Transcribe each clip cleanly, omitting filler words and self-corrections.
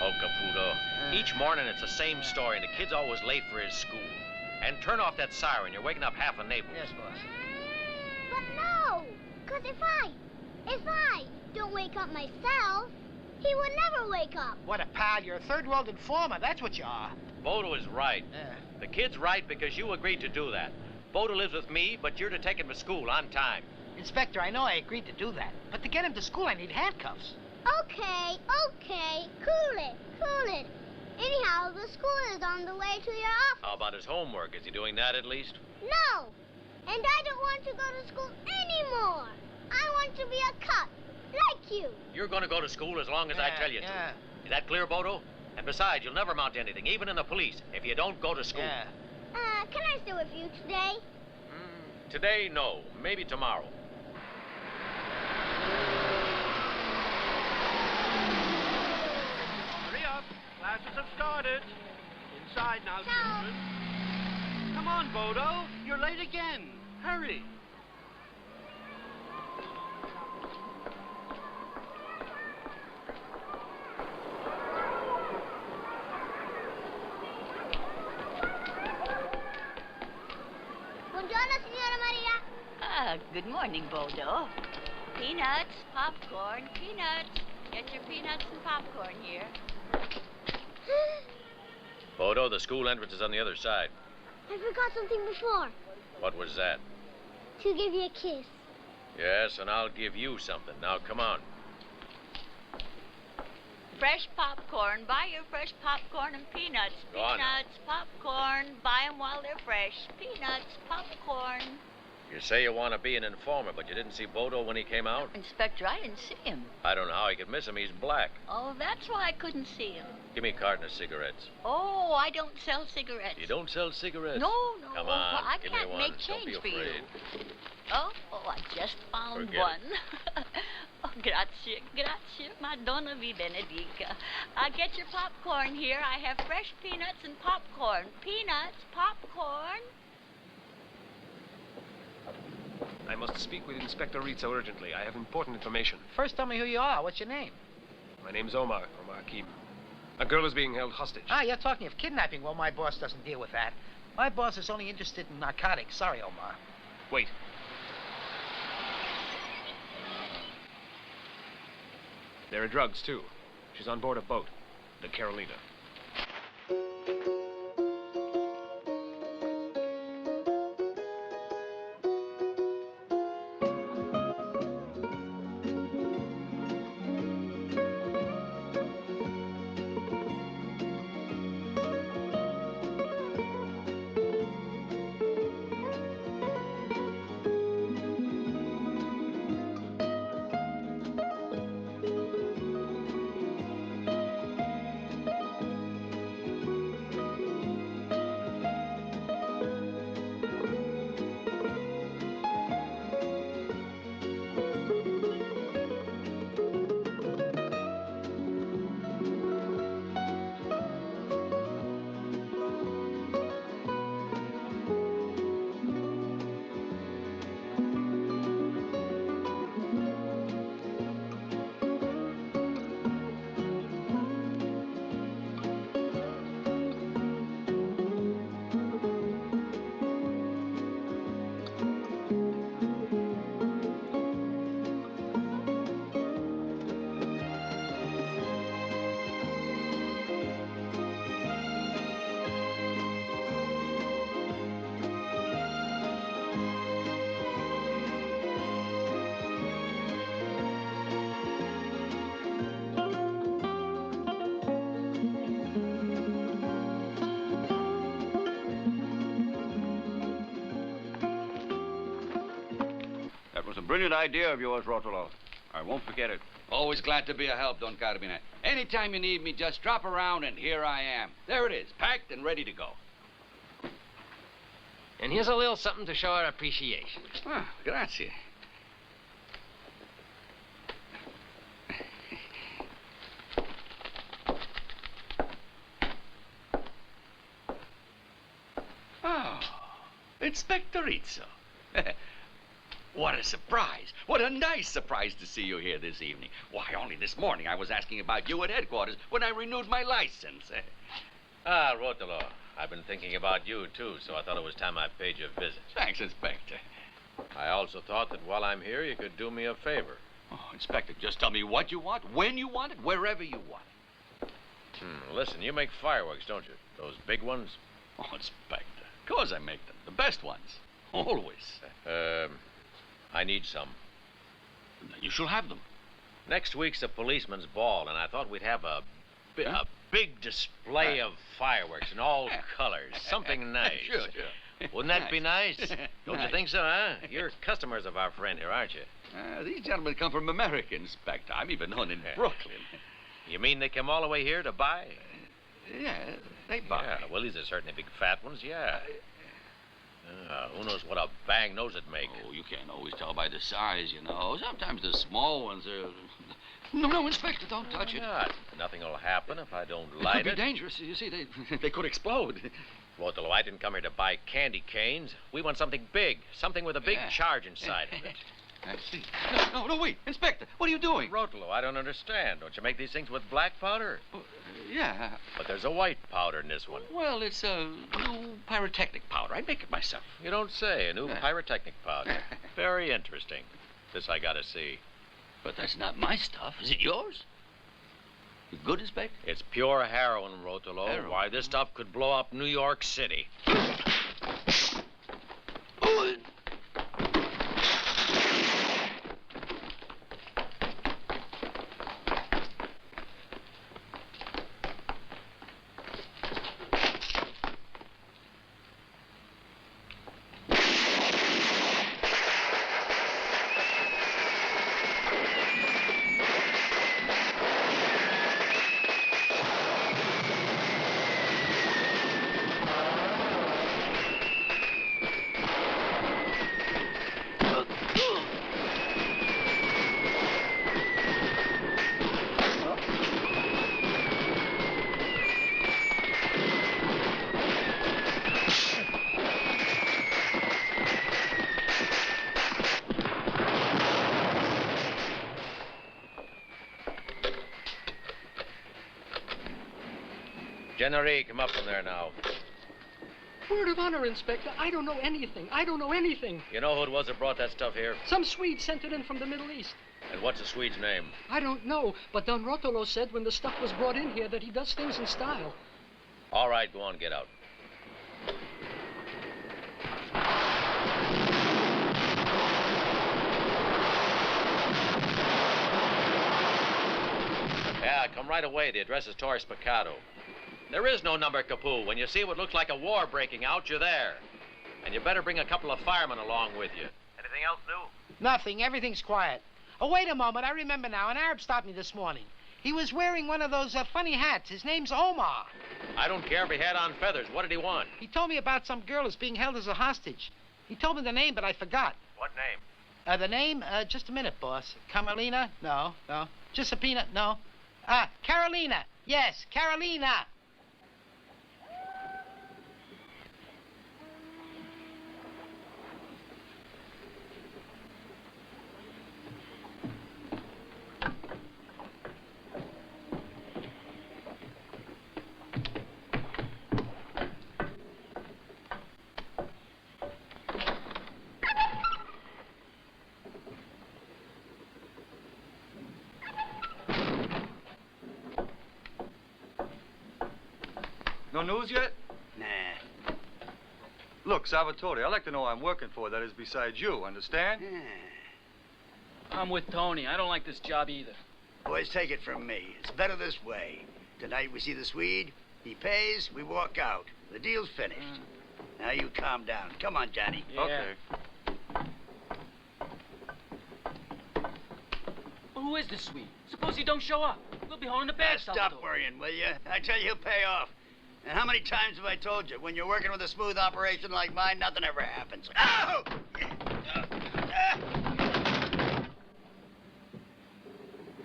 Oh, Caputo. Each morning it's the same story, and the kid's always late for his school. And turn off that siren. You're waking up half of Naples. Yes, boss. But no, because if I don't wake up myself, he would never wake up. What a pal. You're a third-world informer. That's what you are. Bodo is right. Yeah. The kid's right because you agreed to do that. Bodo lives with me, but you're to take him to school on time. Inspector, I know I agreed to do that. But to get him to school, I need handcuffs. Okay. Cool it. Anyhow, the school is on the way to your office. How about his homework? Is he doing that at least? No, and I don't want to go to school anymore. I want to be a cop, like you. You're going to go to school as long as I tell you to. Yeah. Is that clear, Bodo? And besides, you'll never amount to anything, even in the police, if you don't go to school. Yeah. Can I stay with you today? Today, no. Maybe tomorrow. Hurry up. Classes have started. Inside now, No. children. Come on, Bodo. You're late again. Hurry. Buongiorno, Signora Maria. Good morning, Bodo. Peanuts, popcorn, peanuts. Get your peanuts and popcorn here. Bodo, the school entrance is on the other side. I forgot something before. What was that? To give you a kiss. Yes, and I'll give you something. Now, come on. Fresh popcorn. Buy your fresh popcorn and peanuts. Go on now. Peanuts, popcorn. Buy them while they're fresh. Peanuts, popcorn. You say you want to be an informer, but you didn't see Bodo when he came out? Inspector, I didn't see him. I don't know how he could miss him. He's black. Oh, that's why I couldn't see him. Give me a carton of cigarettes. Oh, I don't sell cigarettes. You don't sell cigarettes? No. Come Well, on, I give me can't one. make Don't be change for you. afraid. Oh, I just found Forget one. Oh, grazie, Madonna vi benedica. Get your popcorn here. I have fresh peanuts and popcorn. Peanuts, popcorn. I must speak with Inspector Rizzo urgently. I have important information. First, tell me who you are. What's your name? My name's Omar Hakim. A girl is being held hostage. You're talking of kidnapping. Well, my boss doesn't deal with that. My boss is only interested in narcotics. Sorry, Omar. Wait. There are drugs, too. She's on board a boat, the Carolina. Brilliant idea of yours, Rotolo. I won't forget it. Always glad to be a help, Don Carmine. Anytime you need me, just drop around and here I am. There it is, packed and ready to go. And here's a little something to show our appreciation. Ah, grazie. Oh, Inspector Rizzo. What a surprise. What a nice surprise to see you here this evening. Why, only this morning I was asking about you at headquarters when I renewed my license. Ah, Rotolo, I've been thinking about you, too, so I thought it was time I paid you a visit. Thanks, Inspector. I also thought that while I'm here, you could do me a favor. Oh, Inspector, just tell me what you want, when you want it, wherever you want it. Listen, you make fireworks, don't you? Those big ones? Oh, Inspector, of course I make them. The best ones. Always. I need some. You shall have them. Next week's a policeman's ball, and I thought we'd have a big display of fireworks in all colors. Something nice. Sure. Wouldn't that be nice? Don't you think so, huh? You're customers of our friend here, aren't you? These gentlemen come from America, Inspector. I'm even known in Brooklyn. You mean they come all the way here to buy? Yeah, they buy. Yeah, well, these are certainly big fat ones, yeah. Who knows what a bang nose it make? Oh, you can't always tell by the size, you know. Sometimes the small ones are... No, Inspector, don't touch it. Nothing will happen if I don't It light could it. be dangerous. You see, they could explode. Rotolo, I didn't come here to buy candy canes. We want something big, something with a big charge inside of it. I see. No, wait. Inspector, what are you doing? Rotolo, I don't understand. Don't you make these things with black powder? Yeah. But there's a white powder in this one. Well, it's a new pyrotechnic powder. I make it myself. You don't say. A new pyrotechnic powder. Very interesting. This I gotta see. But that's not my stuff. Is it yours? You good, Inspector? It's pure heroin, Rotolo. Heroin? Why, this stuff could blow up New York City. Jennery, come up from there now. Word of honor, Inspector. I don't know anything. You know who it was that brought that stuff here? Some Swede sent it in from the Middle East. And what's the Swede's name? I don't know, but Don Rotolo said when the stuff was brought in here that he does things in style. All right, go on, get out. Yeah, come right away. The address is Torres Picado. There is no number, Capoo. When you see what looks like a war breaking out, you're there. And you better bring a couple of firemen along with you. Anything else new? Nothing. Everything's quiet. Oh, wait a moment. I remember now. An Arab stopped me this morning. He was wearing one of those funny hats. His name's Omar. I don't care if he had on feathers. What did he want? He told me about some girl who's being held as a hostage. He told me the name, but I forgot. What name? The name? Just a minute, boss. Carmelina? No. Giuseppina? No. Carolina. Yes, Carolina. No news yet? Nah. Look, Salvatore, I'd like to know who I'm working for, that is besides you, understand? I'm with Tony. I don't like this job either. Boys, take it from me. It's better this way. Tonight we see the Swede. He pays, we walk out. The deal's finished. Now you calm down. Come on, Johnny. Yeah. Okay. Well, who is this Swede? Suppose he don't show up. We'll be holding the bag. Stop worrying, will you? I tell you, he'll pay off. And how many times have I told you, when you're working with a smooth operation like mine, nothing ever happens. Ow!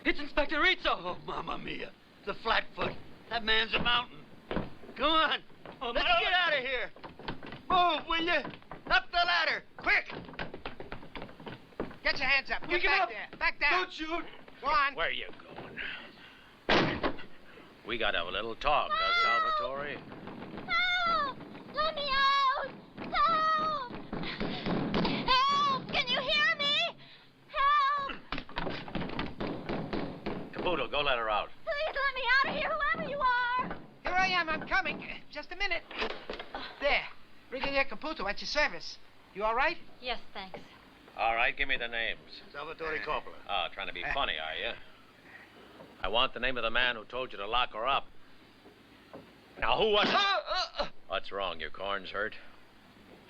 It's Inspector Rizzo. Oh, Mamma Mia. The Flatfoot. That man's a mountain. Come on. Let's get out of here. Move, will you? Up the ladder, quick. Get your hands up. Get Pick him back up. there. Back down. Don't shoot. Go on. Where you going? We got to have a little talk, Salvatore? Help! Let me out! Help! Help! Can you hear me? Help! Caputo, go let her out. Please let me out of here, whoever you are! Here I am. I'm coming. Just a minute. There. Brigadier Caputo at your service. You all right? Yes, thanks. All right, give me the names. Salvatore Coppola. Oh, trying to be funny, are you? I want the name of the man who told you to lock her up. Now, who was it? What's wrong? Your corn's hurt?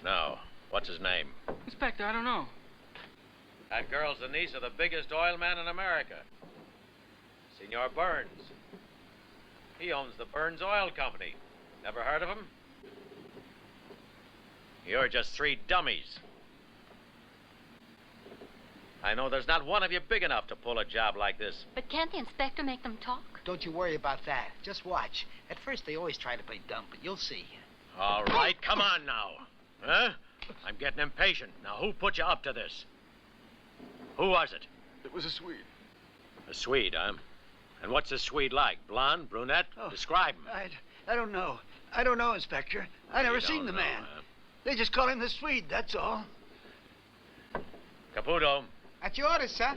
No. What's his name? Inspector, I don't know. That girl's the niece of the biggest oil man in America. Senor Burns. He owns the Burns Oil Company. Never heard of him? You're just three dummies. I know there's not one of you big enough to pull a job like this. But can't the inspector make them talk? Don't you worry about that. Just watch. At first, they always try to play dumb, but you'll see. All right, come on now. Huh? I'm getting impatient. Now, who put you up to this? Who was it? It was a Swede. A Swede, huh? And what's a Swede like? Blonde, brunette? Oh, Describe him. I don't know. I don't know, Inspector. I never You seen don't the know, man. huh? They just call him the Swede, that's all. Caputo, At your orders, sir.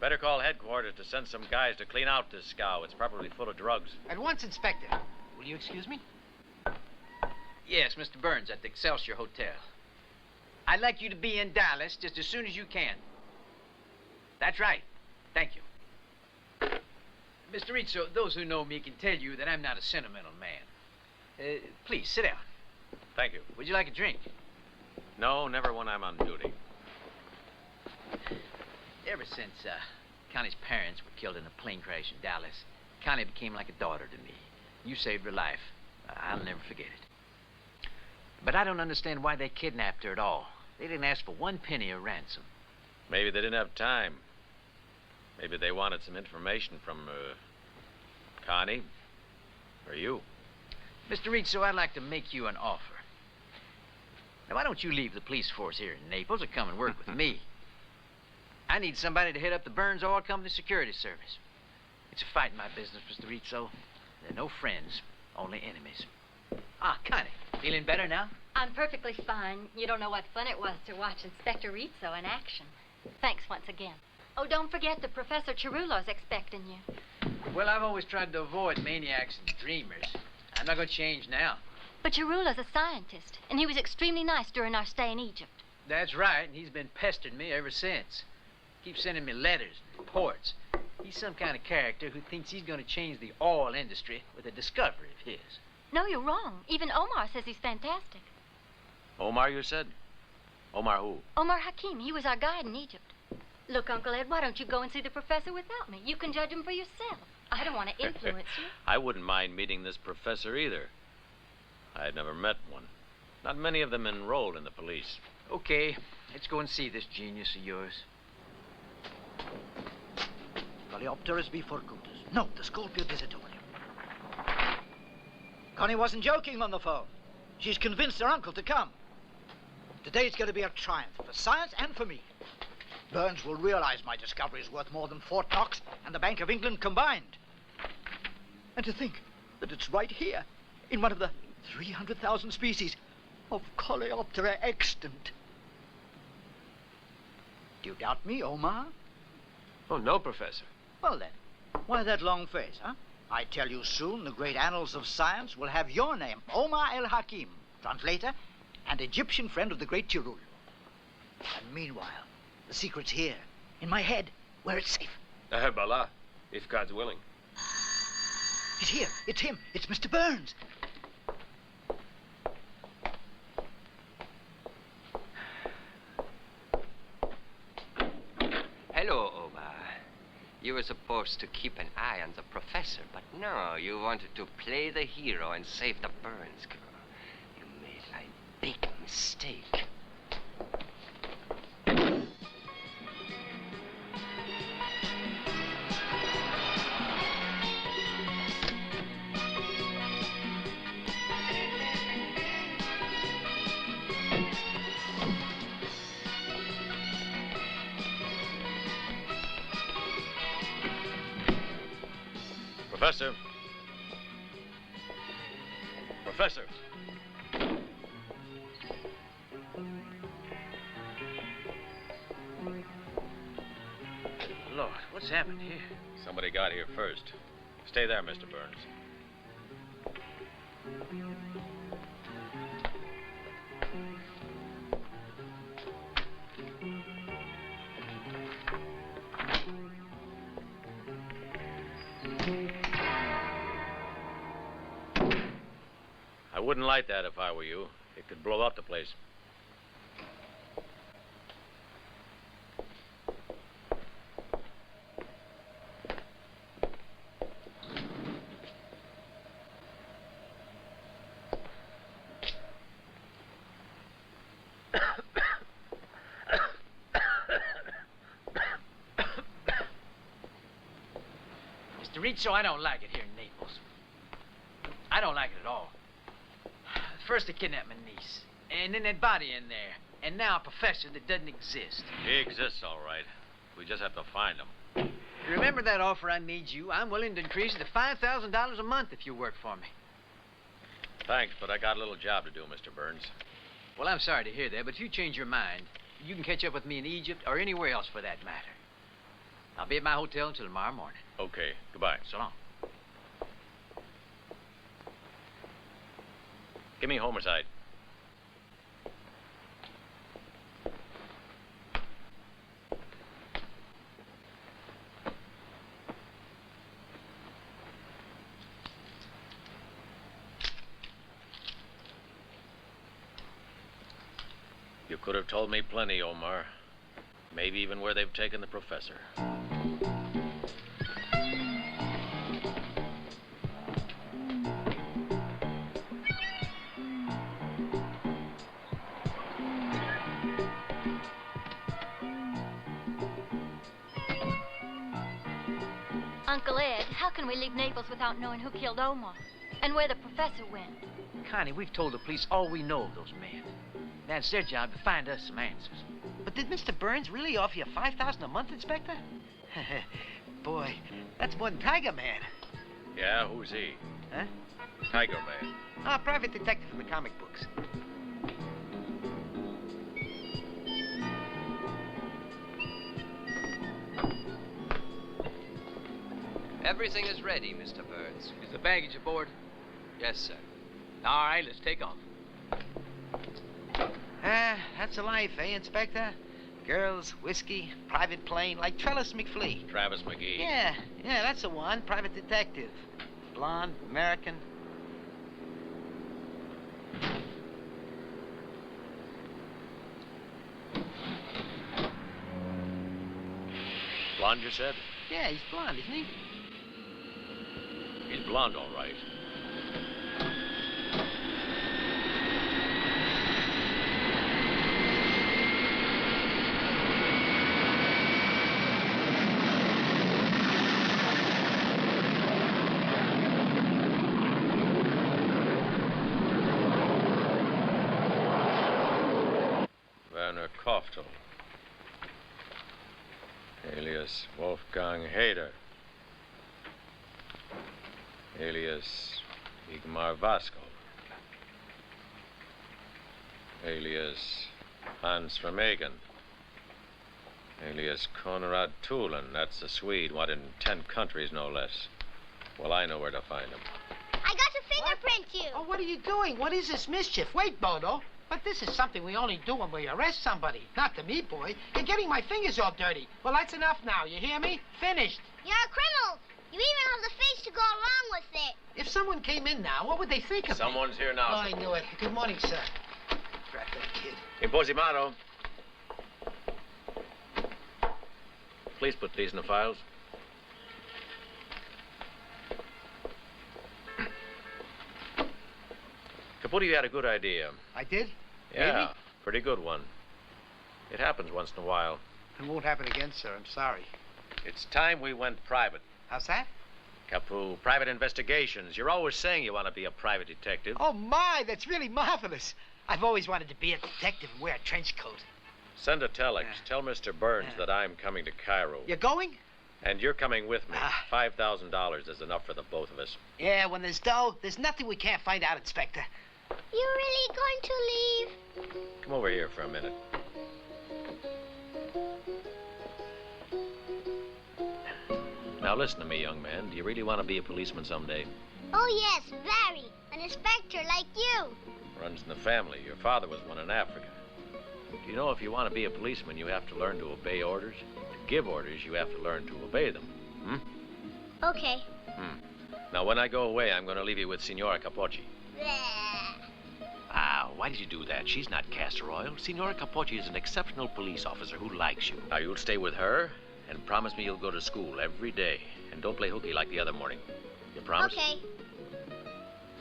better call headquarters to send some guys to clean out this scow. It's probably full of drugs. At once, Inspector. Will you excuse me? Yes, Mr. Burns at the Excelsior Hotel. I'd like you to be in Dallas just as soon as you can. That's right. Thank you. Mr. Rizzo, those who know me can tell you that I'm not a sentimental man. Please, sit down. Thank you. Would you like a drink? No, never when I'm on duty. Ever since Connie's parents were killed in a plane crash in Dallas, Connie became like a daughter to me. You saved her life. I'll never forget it. But I don't understand why they kidnapped her at all. They didn't ask for 1 penny of ransom. Maybe they didn't have time. Maybe they wanted some information from, Connie. Or you. Mr. Rizzo, I'd like to make you an offer. Now, why don't you leave the police force here in Naples and come and work with me? I need somebody to head up the Burns Oil Company Security Service. It's a fight in my business, Mr. Rizzo. There are no friends, only enemies. Ah, Connie, feeling better now? I'm perfectly fine. You don't know what fun it was to watch Inspector Rizzo in action. Thanks once again. Oh, don't forget that Professor Cerullo's expecting you. Well, I've always tried to avoid maniacs and dreamers. I'm not going to change now. But Cerullo's a scientist, and he was extremely nice during our stay in Egypt. That's right, and he's been pestering me ever since. Keeps sending me letters and reports. He's some kind of character who thinks he's going to change the oil industry with a discovery of his. No, you're wrong. Even Omar says he's fantastic. Omar, you said? Omar who? Omar Hakim, he was our guide in Egypt. Look, Uncle Ed, why don't you go and see the professor without me? You can judge him for yourself. I don't want to influence you. I wouldn't mind meeting this professor either. I'd never met one. Not many of them enrolled in the police. Okay, let's go and see this genius of yours. Coleopterus bifurcutus. No, the Scorpio desertorium. Connie wasn't joking on the phone. She's convinced her uncle to come. Today's going to be a triumph for science and for me. Burns will realize my discovery is worth more than Fort Knox and the Bank of England combined. And to think that it's right here, in one of the 300,000 species of Coleoptera extant. Do you doubt me, Omar? Oh, no, Professor. Well, then, why that long face, huh? I tell you soon the great annals of science will have your name, Omar el-Hakim, translator and Egyptian friend of the great Tirul. And meanwhile, the secret's here, in my head, where it's safe. Bala, if God's willing. He's here. It's him. It's Mr. Burns. Hello, Omar. You were supposed to keep an eye on the professor, but no, you wanted to play the hero and save the Burns girl. You made a big mistake. Professor. Professor. Lord, what's happened here? Somebody got here first. Stay there, Mr. Burns. I wouldn't light that if I were you. It could blow up the place. Mr. Rizzo, I don't like it here in Naples. I don't like it at all. First they kidnapped my niece, and then that body in there, and now a professor that doesn't exist. He exists, all right. We just have to find him. Remember that offer I made you? I'm willing to increase it to $5,000 a month if you work for me. Thanks, but I got a little job to do, Mr. Burns. Well, I'm sorry to hear that, but if you change your mind, you can catch up with me in Egypt or anywhere else for that matter. I'll be at my hotel until tomorrow morning. Okay, goodbye. So long. Give me homicide. You could have told me plenty, Omar. Maybe even where they've taken the professor. Uncle Ed, how can we leave Naples without knowing who killed Omar? And where the professor went? Connie, we've told the police all we know of those men. That's their job to find us some answers. But did Mr. Burns really offer you $5,000 a month, Inspector? Boy, that's more than Tiger Man. Yeah, who's he? Huh? Tiger Man. Ah, private detective from the comic books. Everything is ready, Mr. Burns. Is the baggage aboard? Yes, sir. All right, let's take off. That's a life, eh, Inspector? Girls, whiskey, private plane, like Trellis McFlea. Travis McGee. Yeah, that's the one. Private detective. Blonde, American. Blonde, you said? Yeah, he's blonde, isn't he? He's blonde, all right. Werner Koftel, alias Wolfgang Hader, alias Igmar Vasco, alias Hans Vermegen, alias Konrad Tulin. That's the Swede, wanted in 10 countries, no less. Well, I know where to find him. I got to fingerprint you. Oh, what are you doing? What is this mischief? Wait, Bodo. But this is something we only do when we arrest somebody. Not to me, boy. You're getting my fingers all dirty. Well, that's enough now. You hear me? Finished. You're a criminal. You even have the face to go along with it. If someone came in now, what would they think of me? Someone's here now. Oh, I knew it. Good morning, sir. Drat that kid. Imposimado. Please put these in the files. Caputi had a good idea. I did? Yeah, Really? pretty good one. It happens once in a while. It won't happen again, sir. I'm sorry. It's time we went private. How's that? Capu, private investigations. You're always saying you want to be a private detective. Oh, my, that's really marvelous. I've always wanted to be a detective and wear a trench coat. Send a telex. Tell Mr. Burns that I'm coming to Cairo. You're going? And you're coming with me. $5,000 is enough for the both of us. Yeah, when there's dough, there's nothing we can't find out, Inspector. You really going to leave? Come over here for a minute. Now listen to me, young man. Do you really want to be a policeman someday? Oh, yes, very. An inspector like you. Runs in the family. Your father was one in Africa. Do you know if you want to be a policeman, you have to learn to obey orders? To give orders, you have to learn to obey them. Okay. Now, when I go away, I'm going to leave you with Signora Capocci. Why did you do that? She's not castor oil. Signora Capocci is an exceptional police officer who likes you. Now, you'll stay with her and promise me you'll go to school every day. And don't play hooky like the other morning. You promise? Okay.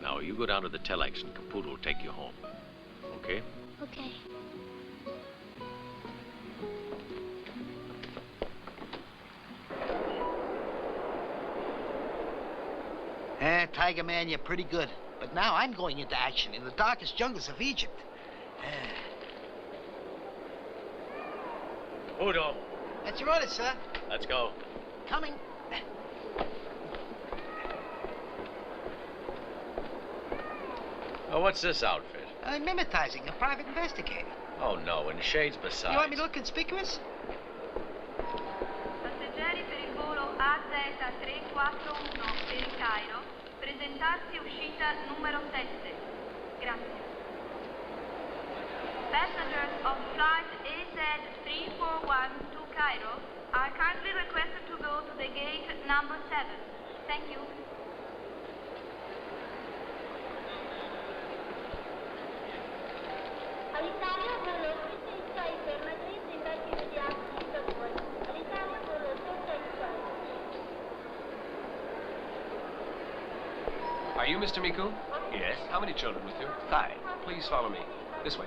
Now, you go down to the telex and Caputo will take you home. Okay? Okay. Tiger Man, you're pretty good. But now I'm going into action in the darkest jungles of Egypt. Caputo. That's your order, sir. Let's go. Coming. Oh, what's this outfit? I'm mimetizing a private investigator. Oh, no, and shades besides. You want me to look conspicuous? Passeggeri per il volo AZ341 per il Cairo, presentarsi uscita numero 7. Grazie. Passengers of flight AZ341 to Cairo are kindly requested to go to the gate number 7. Thank you. All'Italia volo 666 per Madrid in vetta immediata di Istanbul. All'Italia volo 666. Are you Mr. Miku? Yes. How many children with you? 5. Please follow me. This way.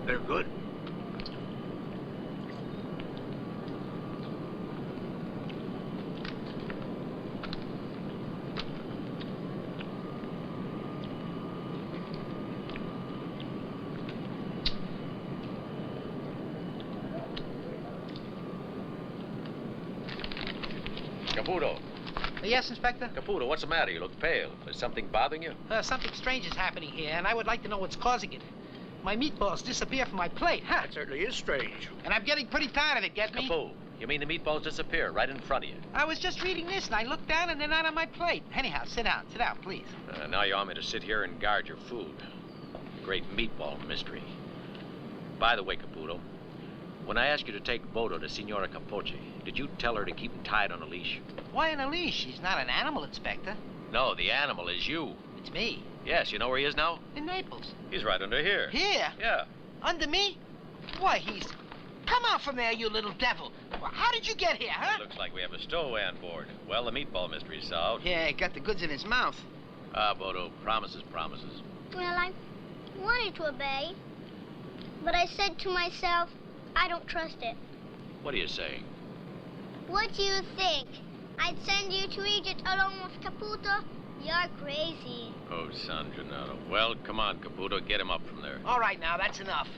They're good. Caputo. Yes, Inspector? Caputo, what's the matter? You look pale. Is something bothering you? Something strange is happening here, and I would like to know what's causing it. My meatballs disappear from my plate, huh? That certainly is strange. And I'm getting pretty tired of it, get me? Capu, you mean the meatballs disappear right in front of you? I was just reading this, and I looked down, and they're not on my plate. Anyhow, sit down, please. Now you want me to sit here and guard your food. Great meatball mystery. By the way, Caputo, when I asked you to take Bodo to Signora Capocci, did you tell her to keep him tied on a leash? Why on a leash? He's not an animal, Inspector. No, the animal is you. It's me. Yes, you know where he is now? In Naples. He's right under here. Here? Yeah. Under me? Why, he's... Come out from there, you little devil. Well, how did you get here, huh? Looks like we have a stowaway on board. Well, the meatball mystery's solved. Yeah, he got the goods in his mouth. Bodo, promises, promises. Well, I wanted to obey, but I said to myself, I don't trust it. What are you saying? What do you think? I'd send you to Egypt along with Caputo? You're crazy. Oh, San Gennaro. Well, come on, Caputo. Get him up from there. All right, now, that's enough.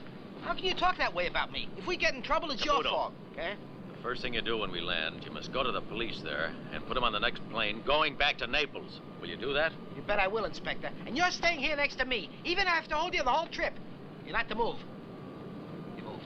How can you talk that way about me? If we get in trouble, it's your Caputo. fault. Okay? The first thing you do when we land, you must go to the police there and put him on the next plane going back to Naples. Will you do that? You bet I will, Inspector. And you're staying here next to me. Even if I have to hold you the whole trip. You're not to move. You moved.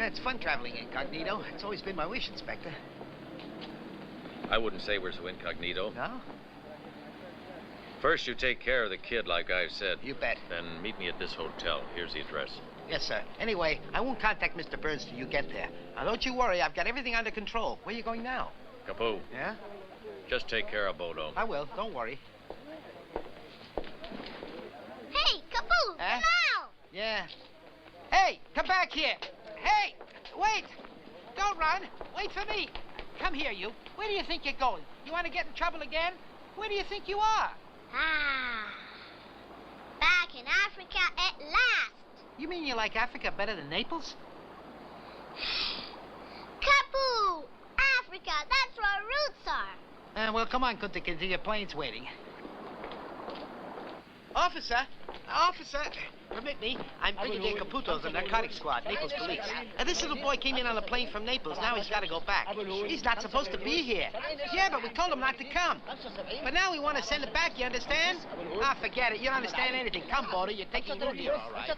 it's fun traveling incognito. It's always been my wish, Inspector. I wouldn't say we're so incognito. No? First, you take care of the kid, like I said. You bet. Then meet me at this hotel. Here's the address. Yes, sir. Anyway, I won't contact Mr. Burns till you get there. Now, don't you worry. I've got everything under control. Where are you going now? Capoo. Yeah? Just take care of Bodo. I will. Don't worry. Hey, Kapoo, come out! Yeah. Hey, come back here. Hey, wait. Don't run. Wait for me. Come here, you. Where do you think you're going? You want to get in trouble again? Where do you think you are? Ah, back in Africa at last. You mean you like Africa better than Naples? Kapoo, Africa, that's where our roots are. Well, come on, Kunta Kinte, your plane's waiting. Officer, permit me. I'm Brigadier Caputo of the narcotics squad, Naples police. This little boy came in on a plane from Naples. Now he's got to go back. He's not supposed to be here. Yeah, but we told him not to come. But now we want to send it back, you understand? Ah, forget it. You don't understand anything. Come, Bodo, you're taking root here, all right.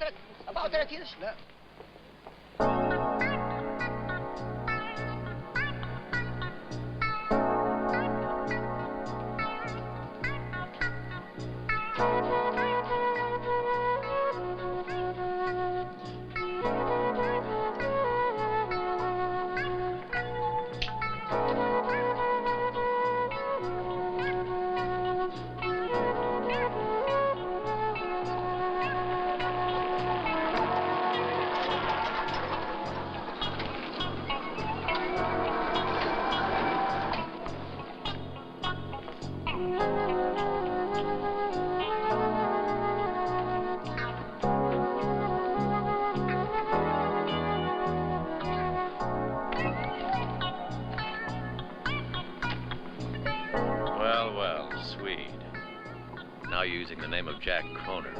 Now you're using the name of Jack Kroner.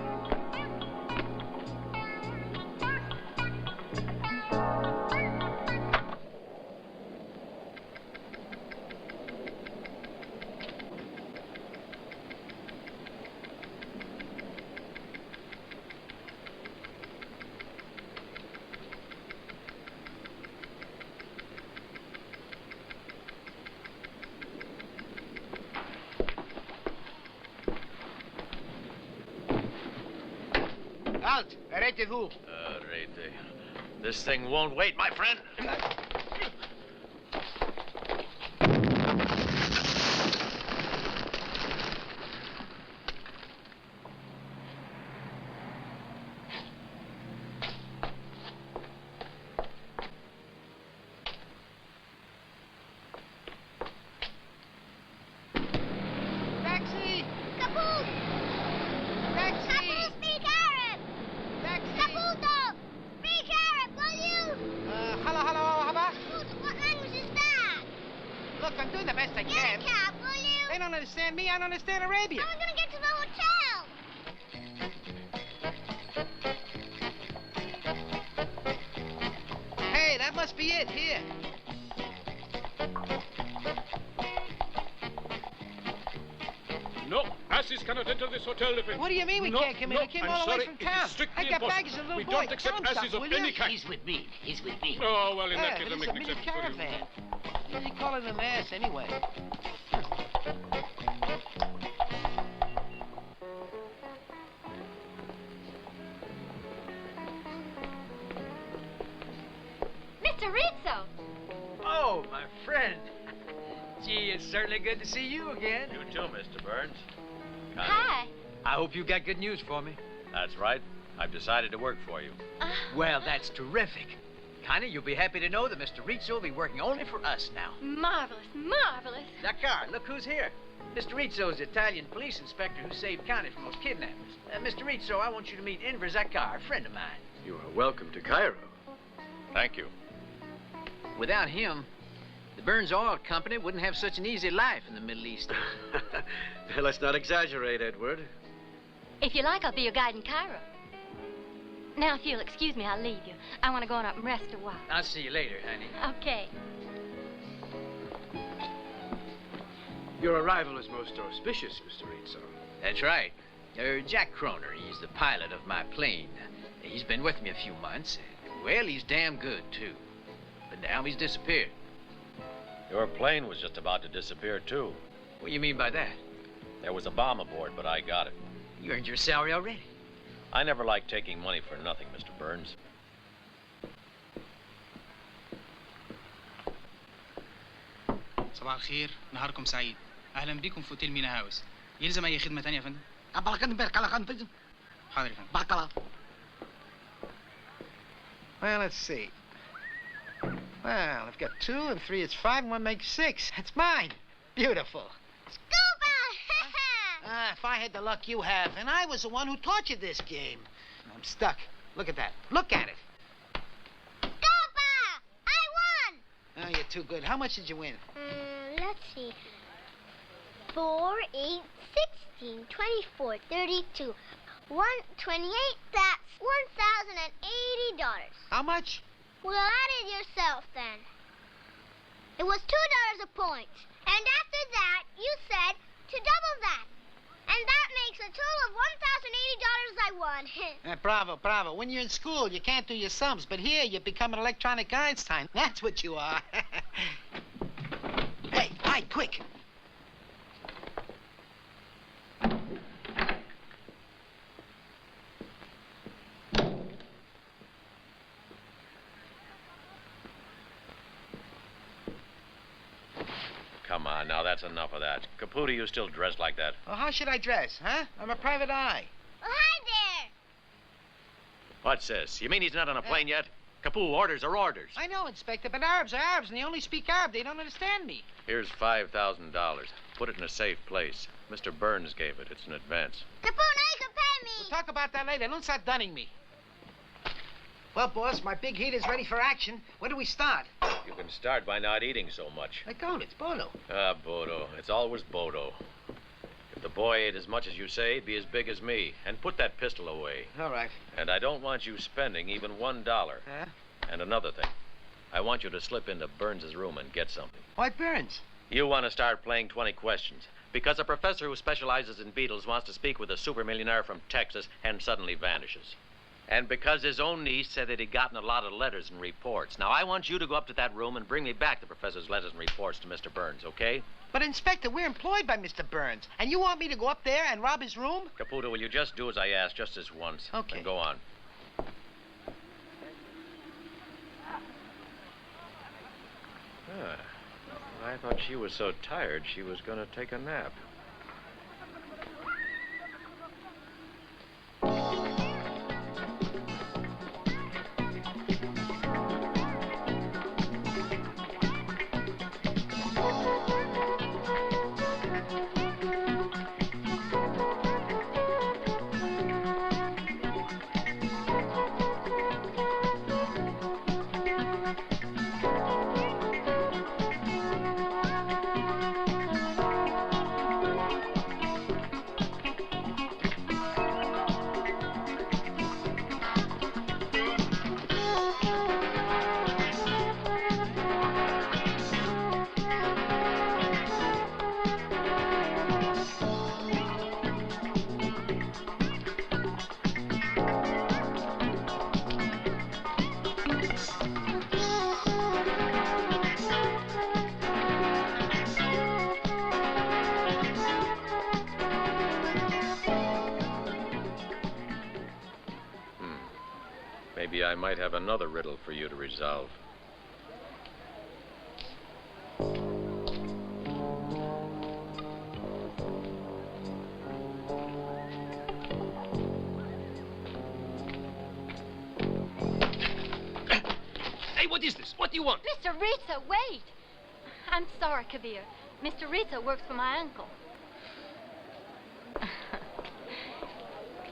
Halt! Arrêtez-vous. Arrête. This thing won't wait, my friend. Taxi! Kapoo! Taxi! Kapoo, speak Arab! Taxi! Caputo! Speak Arab, will you? Hello, haba? What language is that? Look, I'm doing the best I Get can. a cab, will you? They don't understand me, I don't understand Arabian. How are we gonna get to the hotel? Hey, that must be it. Here. No, asses cannot enter this hotel if it... What do you mean we can't come in? We came all the way from town. I got baggage and a little We boy. don't accept Tell him asses something, of will any you? kind. He's with me. He's with me. Oh, well, in that case, but I'll make it's a an mini exception for you. caravan. What are you calling him ass anyway? Mr. Rizzo! Oh, my friend. Gee, it's certainly good to see you again. You too, Mr. Burns. Hi. I hope you got good news for me. That's right. I've decided to work for you. Well, that's terrific. Connie, you'll be happy to know that Mr. Rizzo will be working only for us now. Marvelous, marvelous. Dakar, look who's here. Mr. Rizzo's the Italian police inspector who saved Connie from those kidnappers. Mr. Rizzo, I want you to meet Enver Zakar, a friend of mine. You are welcome to Cairo. Thank you. Without him, the Burns Oil Company wouldn't have such an easy life in the Middle East. Let's not exaggerate, Edward. If you like, I'll be your guide in Cairo. Now, if you'll excuse me, I'll leave you. I want to go on up and rest a while. I'll see you later, honey. Okay. Your arrival is most auspicious, Mr. Rizzo. That's right. Jack Kroner, he's the pilot of my plane. He's been with me a few months. Well, he's damn good, too. But now he's disappeared. Your plane was just about to disappear, too. What do you mean by that? There was a bomb aboard, but I got it. You earned your salary already. I never liked taking money for nothing, Mr. Burns. صباح الخير، نهاركم سعيد. أهلا بكم في أوتيل مينا هاوس. يلزم أي خدمة تانية يا فندم؟ حاضر يا فندم. Well, let's see. Well, I've got 2 and 3 is 5 and 1 makes 6. That's mine. Beautiful. Scuba! If I had the luck you have, and I was the one who taught you this game. I'm stuck. Look at that. Look at it. Scuba! I won! Oh, you're too good. How much did you win? Let's see. 4, 8, 16, 24, 32, 128. That's $1,080. How much? Well, add it yourself then. It was $2 a point. And after that, you said to double that. And that makes a total of $1,080 I won. Bravo, bravo. When you're in school, you can't do your sums. But here, you become an electronic Einstein. That's what you are. Hey, Ike, quick. Come on, now, that's enough of that. Caputo, you still dress like that. Well, how should I dress, huh? I'm a private eye. Well, hi there. What's this? You mean he's not on a plane yet? Caputo, orders are orders. I know, Inspector, but Arabs are Arabs, and they only speak Arab. They don't understand me. Here's $5,000. Put it in a safe place. Mr. Burns gave it. It's an advance. Caputo, you can pay me. We'll talk about that later. Don't start dunning me. Well, boss, my big heat is ready for action. When do we start? You can start by not eating so much. I don't. It's Bono. Ah, Bodo. It's always Bodo. If the boy ate as much as you say, he'd be as big as me. And put that pistol away. All right. And I don't want you spending even $1. Huh? And another thing. I want you to slip into Burns's room and get something. Why, Burns? You want to start playing 20 questions. Because a professor who specializes in beetles wants to speak with a supermillionaire from Texas and suddenly vanishes. And because his own niece said that he'd gotten a lot of letters and reports. Now, I want you to go up to that room and bring me back the professor's letters and reports to Mr. Burns, okay? But, Inspector, we're employed by Mr. Burns. And you want me to go up there and rob his room? Caputo, will you just do as I asked just this once? Okay. And go on. I thought she was so tired she was going to take a nap. Maybe I might have another riddle for you to resolve. Hey, what is this? What do you want? Mr. Rizzo, wait. I'm sorry, Kabir. Mr. Rizzo works for my uncle.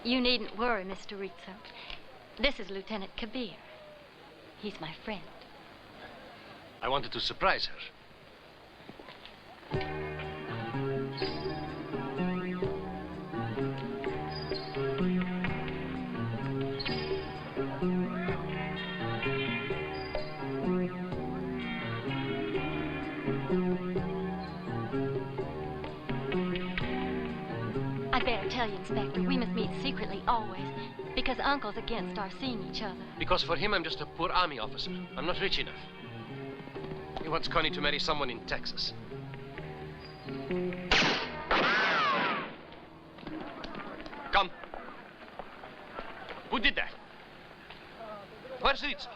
You needn't worry, Mr. Rizzo. This is Lieutenant Kabir. He's my friend. I wanted to surprise her. I'd better tell you, Inspector, we must meet secretly always, because Uncle's against our seeing each other. Because for him, I'm just a poor army officer. I'm not rich enough. He wants Connie to marry someone in Texas. Come. Who did that? Where's it?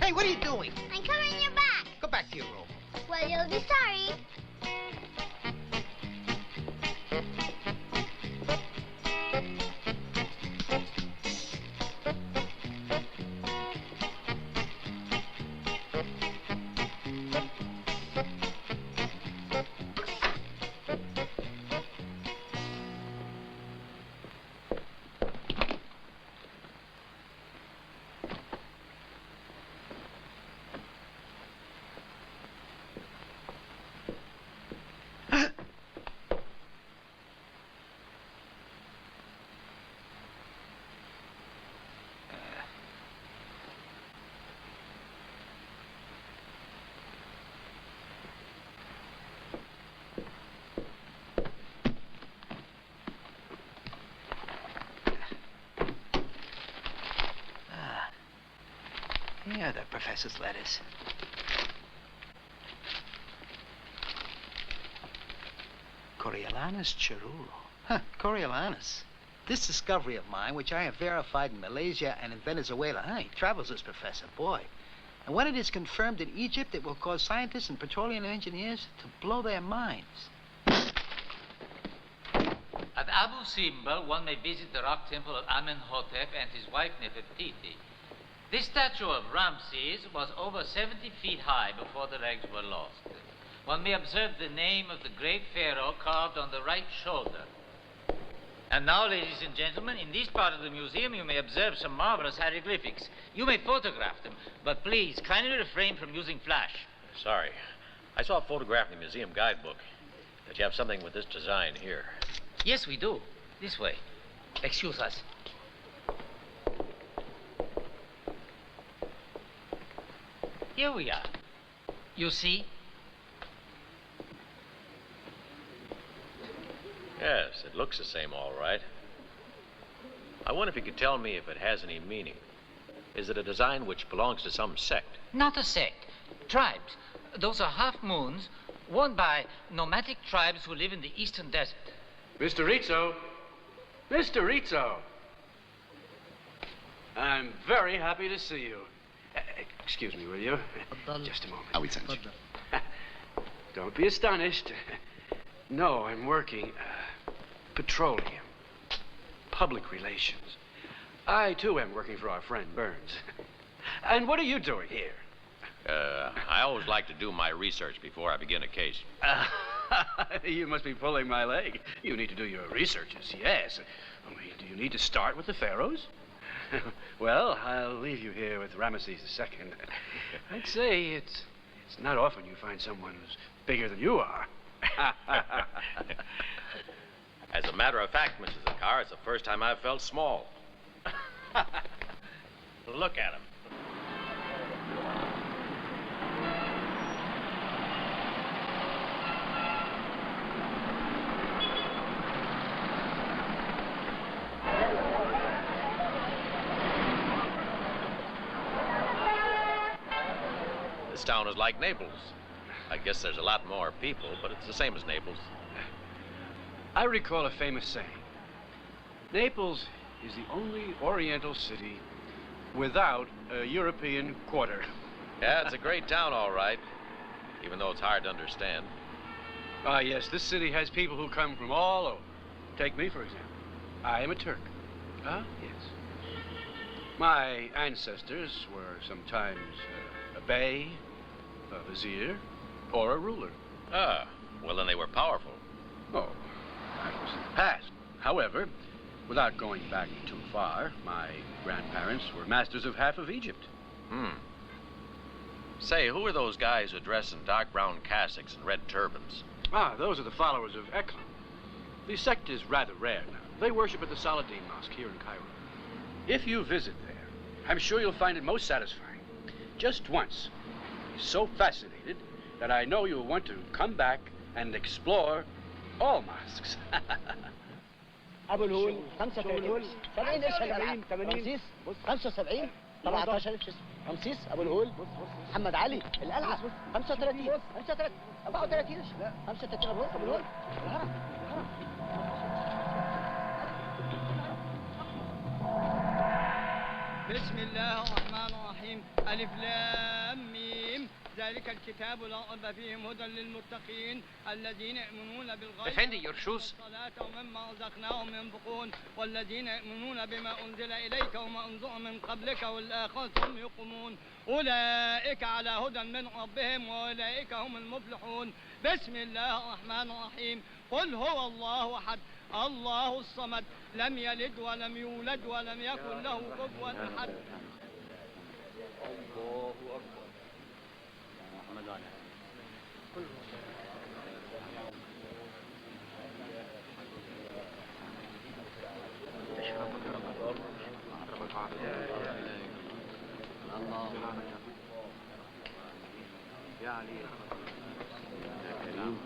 Hey, what are you doing? I'm covering your back. Go back to your room. Well, you'll be sorry. Here are the professor's letters. Coriolanus Cherulo. Huh, Coriolanus. This discovery of mine, which I have verified in Malaysia and in Venezuela, he travels this professor, boy. And when it is confirmed in Egypt, it will cause scientists and petroleum engineers to blow their minds. At Abu Simbel, one may visit the rock temple of Amenhotep and his wife Nefertiti. This statue of Ramses was over 70 feet high before the legs were lost. One may observe the name of the great pharaoh carved on the right shoulder. And now, ladies and gentlemen, in this part of the museum, you may observe some marvelous hieroglyphics. You may photograph them, but please, kindly refrain from using flash. Sorry. I saw a photograph in the museum guidebook. That you have something with this design here. Yes, we do. This way. Excuse us. Here we are. You see? Yes, it looks the same, all right. I wonder if you could tell me if it has any meaning. Is it a design which belongs to some sect? Not a sect. Tribes. Those are half moons worn by nomadic tribes who live in the eastern desert. Mr. Rizzo. Mr. Rizzo. I'm very happy to see you. Excuse me, will you? Just a moment. Don't be astonished. No, I'm working petroleum, public relations. I, too, am working for our friend Burns. And what are you doing here? I always like to do my research before I begin a case. You must be pulling my leg. You need to do your researches, yes. I mean, do you need to start with the pharaohs? Well, I'll leave you here with Ramesses II. I'd say it's not often you find someone who's bigger than you are. As a matter of fact, Mrs. Zakar, it's the first time I've felt small. Look at him. This town is like Naples. I guess there's a lot more people, but it's the same as Naples. I recall a famous saying. Naples is the only Oriental city without a European quarter. Yeah, it's a great town, all right, even though it's hard to understand. Ah, yes, this city has people who come from all over. Take me, for example. I am a Turk. Ah, yes. My ancestors were sometimes a bey, a vizier, or a ruler. Ah, well, then they were powerful. Oh, that was in the past. However, without going back too far, my grandparents were masters of half of Egypt. Say, who are those guys who dress in dark brown cassocks and red turbans? Ah, those are the followers of Eklan. The sect is rather rare now. They worship at the Saladin Mosque here in Cairo. If you visit there, I'm sure you'll find it most satisfying. Just once. You'll be so fascinated that I know you'll want to come back and explore all mosques. ابو الهول 35 70 قرش يا جدعان رمسيس 75 17 رمسيس ابو الهول محمد علي القلعه 35 34 35 ابو الهول الهرم بسم الله الرحمن الرحيم ألف لام ميم ذلك الكتاب لا ريب فيه هدى للمتقين الذين يؤمنون بالغيب والصلاة ومما رزقناهم ينفقون والذين يؤمنون بما أنزل إليك وما أنزل من قبلك والآخرة هم يقومون أولئك على هدى من ربهم وأولئك هم المفلحون بسم الله الرحمن الرحيم قل هو الله أحد الله الصمد لم يلد ولم يولد ولم يكن له كفوا أحد الله أكبر محمد علي يا علي يا كريم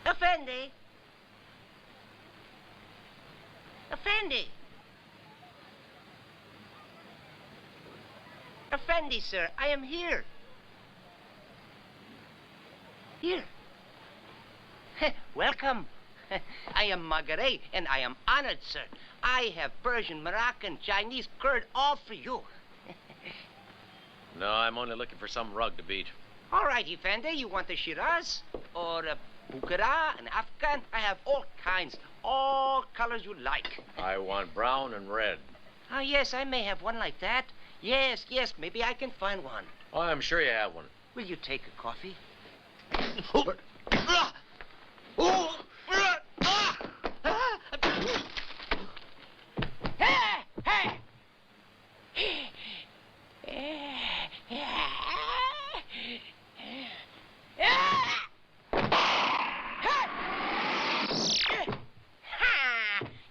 افندي Effendi! Effendi, sir, I am here. Here. Welcome. I am Margaret, and I am honored, sir. I have Persian, Moroccan, Chinese, Kurd, all for you. No, I'm only looking for some rug to beat. All right, Effendi, you want a Shiraz or a Bukhara, an Afghan? I have all kinds, all colors you like. I want brown and red. Oh, yes, I may have one like that. Yes, maybe I can find one. Oh, I'm sure you have one. Will you take a coffee?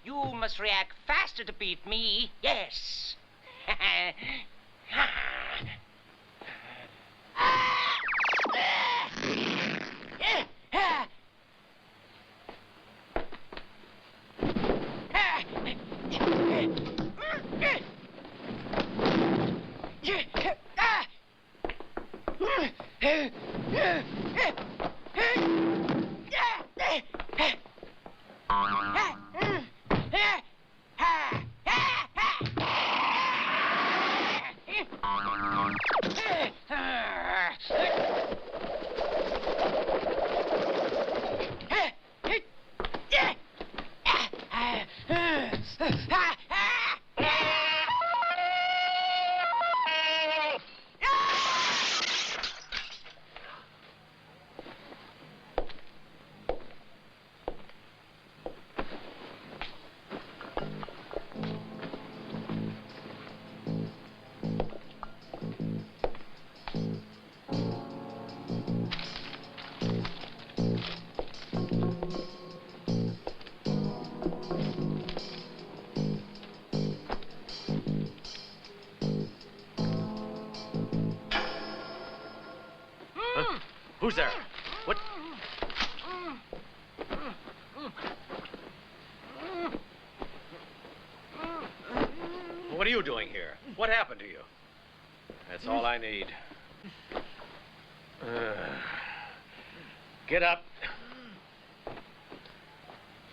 You must react faster to beat me. Yes. Who's there? What? What are you doing here? What happened to you? That's all I need. Get up.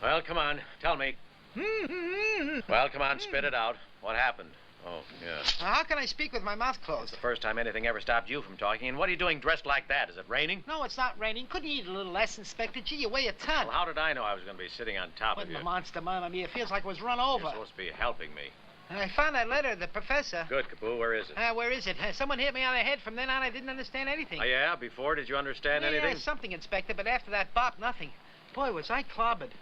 Well, come on. Tell me. Well, come on. Spit it out. What happened? Oh, yeah. How can I speak with my mouth closed? It's the first time anything ever stopped you from talking. And what are you doing dressed like that? Is it raining? No, it's not raining. Couldn't you eat a little less, Inspector? Gee, you weigh a ton. Well, how did I know I was going to be sitting on top of you? The monster, Mamma Mia. It feels like it was run over. You're supposed to be helping me. I found that letter, the professor. Good, Capu. Where is it? Where is it? Someone hit me on the head. From then on, I didn't understand anything. Oh, yeah? Before, did you understand anything? Yeah, something, Inspector, but after that bop, nothing. Boy, was I clobbered.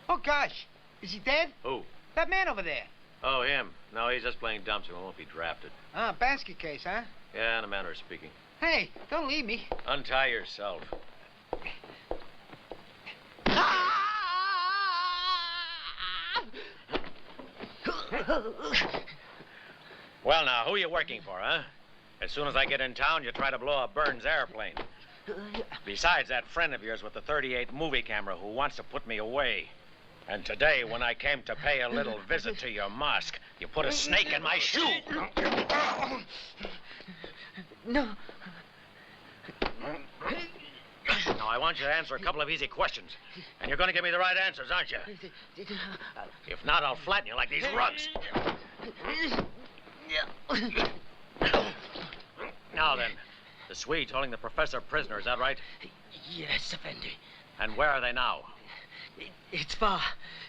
Oh, gosh. Is he dead? Who? That man over there. Oh, him. No, he's just playing dumps and won't be drafted. Ah, basket case, huh? Yeah, in a manner of speaking. Hey, don't leave me. Untie yourself. Well, now, who are you working for, huh? As soon as I get in town, you try to blow up Burns' airplane. Besides, that friend of yours with the .38 movie camera who wants to put me away. And today, when I came to pay a little visit to your mosque, you put a snake in my shoe. No. Now, I want you to answer a couple of easy questions. And you're going to give me the right answers, aren't you? If not, I'll flatten you like these rugs. Now then, the Swede's holding the professor prisoner, is that right? Yes, Effendi. And where are they now? It's far,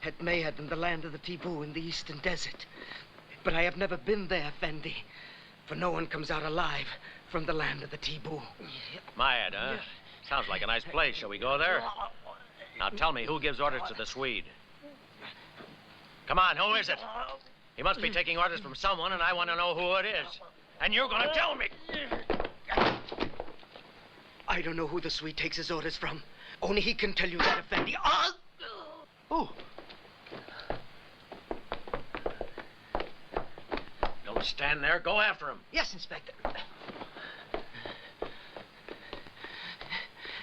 at Mayad in the land of the Tibu in the eastern desert. But I have never been there, Effendi, for no one comes out alive from the land of the Tibu. Mayad, huh? Sounds like a nice place. Shall we go there? Now tell me, who gives orders to the Swede? Come on, who is it? He must be taking orders from someone, and I want to know who it is. And you're going to tell me. I don't know who the Swede takes his orders from. Only he can tell you that, Effendi. Oh! Don't stand there. Go after him. Yes, Inspector.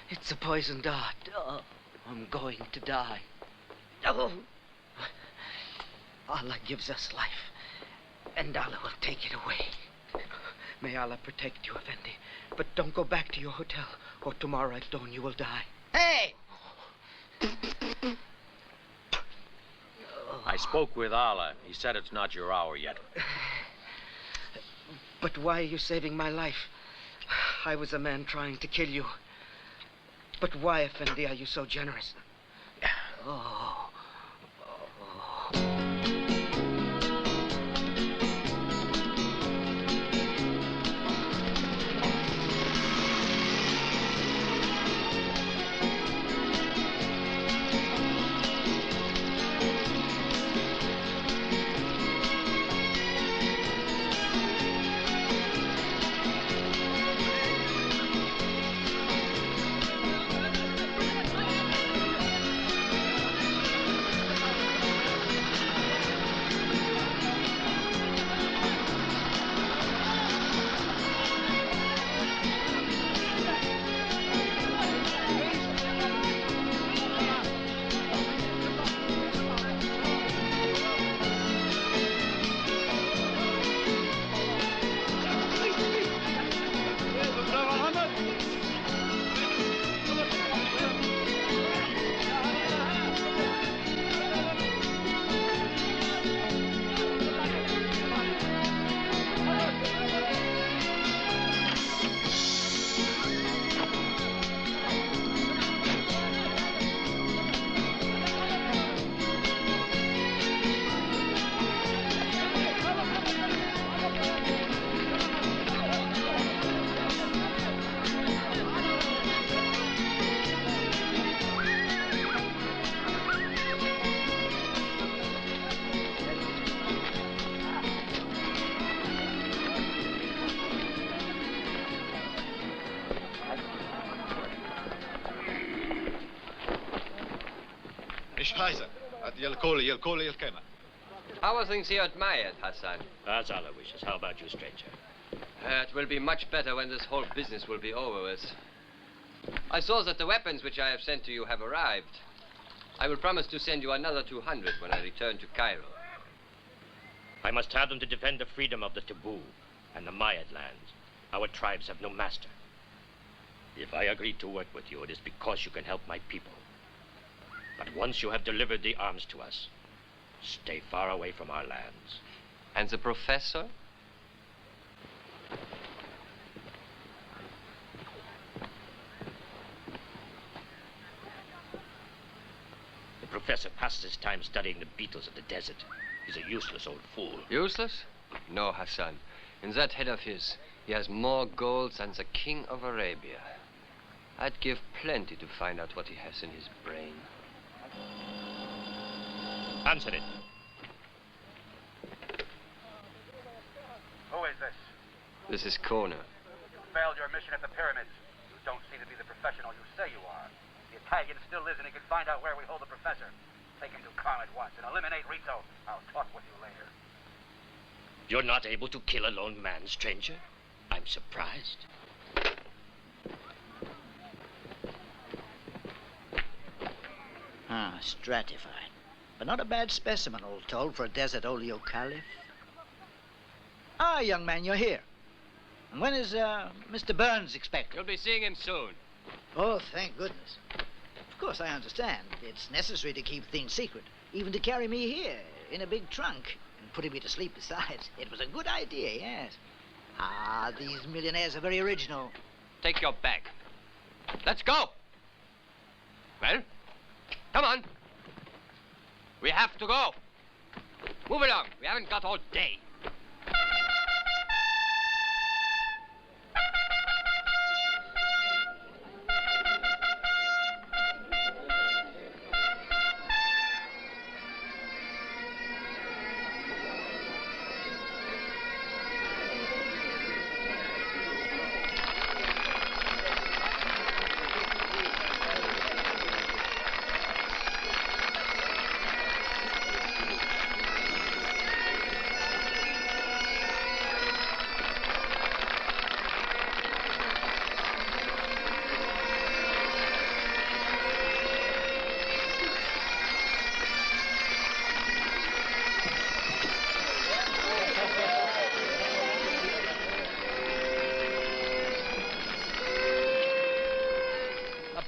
It's a poison dart. Oh, I'm going to die. Oh. Allah gives us life, and Allah will take it away. May Allah protect you, Effendi. But don't go back to your hotel, or tomorrow at dawn you will die. Hey! I spoke with Allah. He said it's not your hour yet. But why are you saving my life? I was a man trying to kill you. But why, Effendi, are you so generous? Oh. How are things here at Mayat, Hassan? As Allah wishes. How about you, stranger? It will be much better when this whole business will be over with. I saw that the weapons which I have sent to you have arrived. I will promise to send you another 200 when I return to Cairo. I must have them to defend the freedom of the Taboo and the Mayat lands. Our tribes have no master. If I agreed to work with you, it is because you can help my people. But once you have delivered the arms to us, stay far away from our lands. And the professor? The professor passes his time studying the beetles of the desert. He's a useless old fool. Useless? No, Hassan. In that head of his, he has more gold than the king of Arabia. I'd give plenty to find out what he has in his brain. Answer it. Who is this? This is Kona. You failed your mission at the pyramids. You don't seem to be the professional you say you are. The Italian still lives and he can find out where we hold the professor. Take him to Khan at once and eliminate Rito. I'll talk with you later. You're not able to kill a lone man, stranger? I'm surprised. Ah, stratified. But not a bad specimen, all told, for a desert oleo caliph. Ah, young man, you're here. And when is Mr. Burns expected? You'll be seeing him soon. Oh, thank goodness. Of course, I understand. It's necessary to keep things secret, even to carry me here in a big trunk and putting me to sleep besides. It was a good idea, yes. Ah, these millionaires are very original. Take your bag. Let's go. Well, come on. We have to go. Move along. We haven't got all day.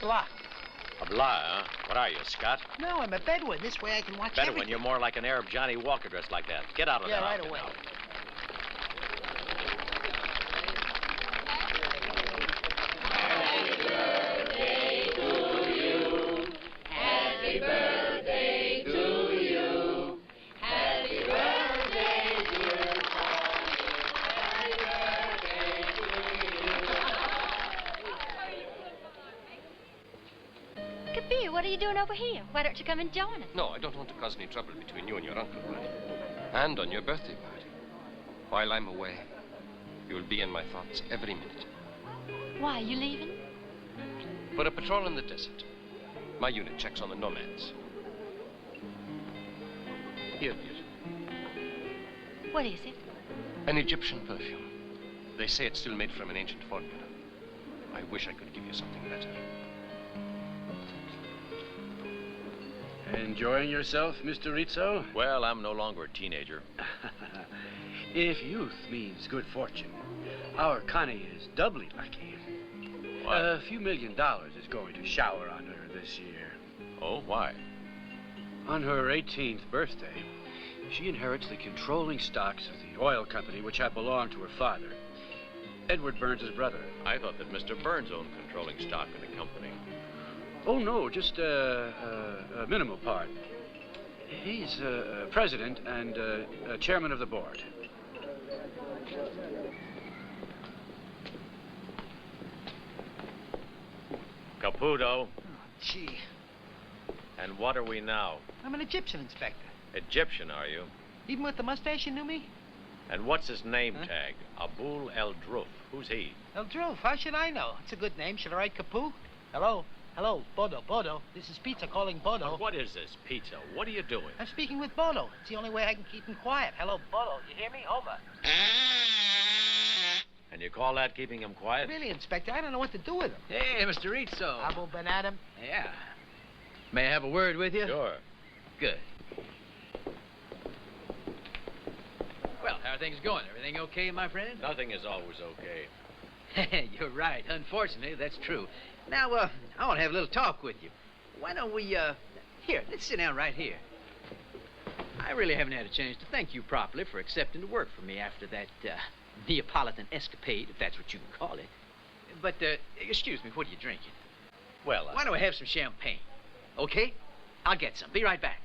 blah. A blah, huh? What are you, a Scot? No, I'm a Bedouin. This way I can watch Bedouin, everything. you're more like an Arab Johnny Walker dressed like that. Get out of there. Yeah, right away. Happy birthday to you. Happy birthday, dear Tony. Happy birthday to you. Kabir, what are you doing over here? Why don't you come and join us? No, I don't want to cause any trouble between you and your uncle, Ronnie. And on your birthday party. While I'm away, you'll be in my thoughts every minute. Why, are you leaving? For a patrol in the desert. My unit checks on the nomads. Here, dear. What is it? An Egyptian perfume. They say it's still made from an ancient formula. I wish I could give you something better. Enjoying yourself, Mr. Rizzo? Well, I'm no longer a teenager. If youth means good fortune, our Connie is doubly lucky. What? A few $1 million is going to shower on her this year. Oh, why? On her 18th birthday, she inherits the controlling stocks of the oil company which had belonged to her father, Edward Burns' brother. I thought that Mr. Burns owned controlling stock in the company. Oh, no, just a minimal part. He's president and chairman of the board. Caputo. Gee, And what are we now? I'm an Egyptian inspector. Egyptian, are you? Even with the mustache, you knew me? And what's his name tag? Abul El Druf. Who's he? El Drove, how should I know? It's a good name. Should I write Capu? Hello? Hello, Bodo. Bodo. This is Pizza calling Bodo. What is this, Pizza? What are you doing? I'm speaking with Bodo. It's the only way I can keep him quiet. Hello, Bodo. You hear me? Over. And you call that keeping him quiet? Really, Inspector, I don't know what to do with him. Hey, Mr. Rizzo. Abu Ben Adam. Yeah. May I have a word with you? Sure. Good. Well, how are things going? Everything okay, my friend? Nothing is always okay. You're right. Unfortunately, that's true. Now, I want to have a little talk with you. Why don't we, here, let's sit down right here. I really haven't had a chance to thank you properly for accepting to work for me after that, Neapolitan escapade, if that's what you can call it. But, excuse me, what are you drinking? Well, why don't we have some champagne? Okay? I'll get some. Be right back.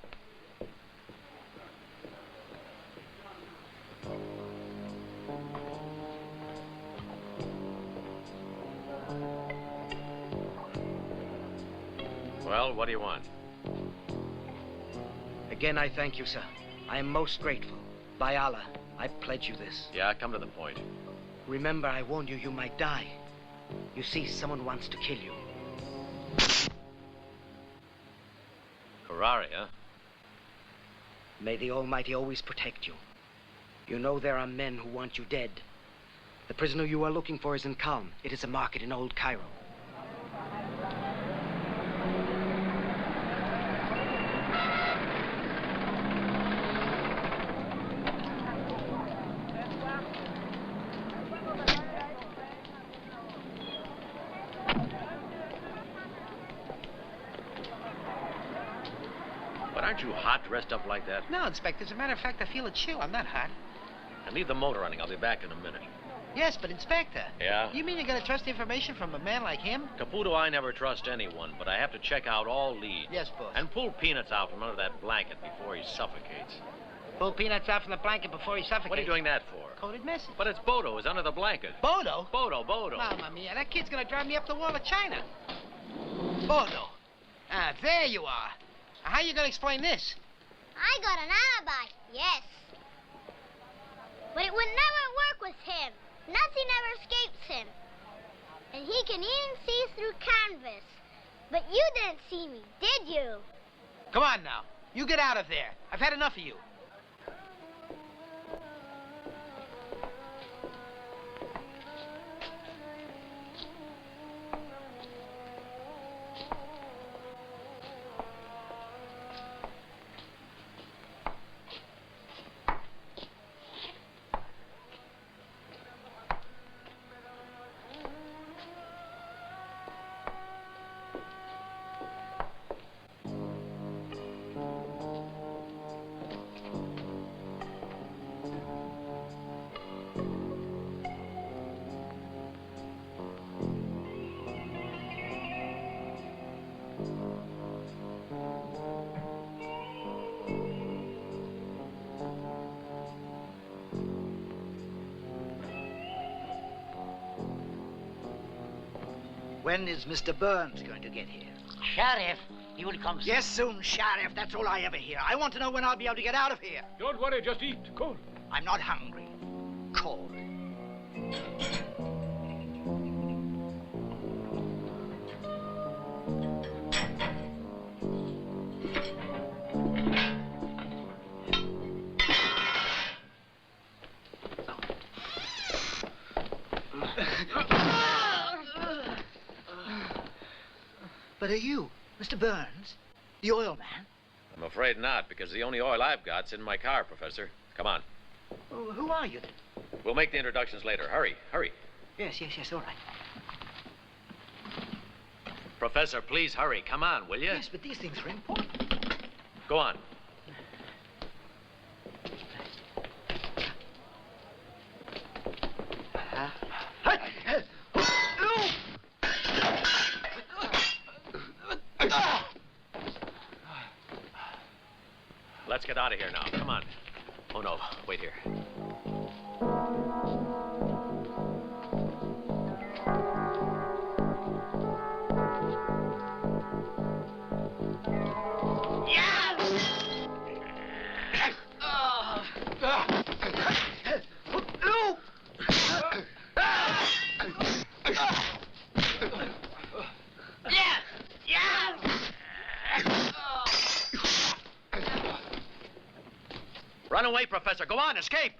Well, what do you want? Again, I thank you, sir. I am most grateful. By Allah, I pledge you this. Yeah, come to the point. Remember, I warned you might die. You see, someone wants to kill you. Ferrari, huh? May the Almighty always protect you. You know there are men who want you dead. The prisoner you are looking for is in Calm. It is a market in Old Cairo. But aren't you hot dressed up like that? No, Inspector. As a matter of fact, I feel a chill. I'm not hot. And leave the motor running. I'll be back in a minute. Yes, but Inspector. Yeah? You mean you're going to trust information from a man like him? Caputo, I never trust anyone, but I have to check out all leads. Yes, boss. And pull Peanuts out from under that blanket before he suffocates. Pull Peanuts out from the blanket before he suffocates. What are you doing that for? Coded message. But it's Bodo. It's under the blanket. Bodo? Bodo. Mamma mia, that kid's going to drive me up the wall of China. Bodo. Ah, there you are. How you going to explain this? I got an alibi, yes. But it would never work with him. Nothing ever escapes him. And he can even see through canvas. But you didn't see me, did you? Come on now. You get out of there. I've had enough of you. When is Mr. Burns going to get here? Sheriff, he will come soon. Yes, soon, Sheriff. That's all I ever hear. I want to know when I'll be able to get out of here. Don't worry, just eat. Cool. I'm not hungry. Cold. But are you, Mr. Burns, the oil man? I'm afraid not, because the only oil I've got's in my car, Professor. Come on. Oh, who are you then? We'll make the introductions later. Hurry, hurry. Yes, all right. Professor, please hurry. Come on, will you? Yes, but these things are important. Go on. Let's get out of here now. Come on. Oh, no. Wait here. Run away, Professor. Go on, escape.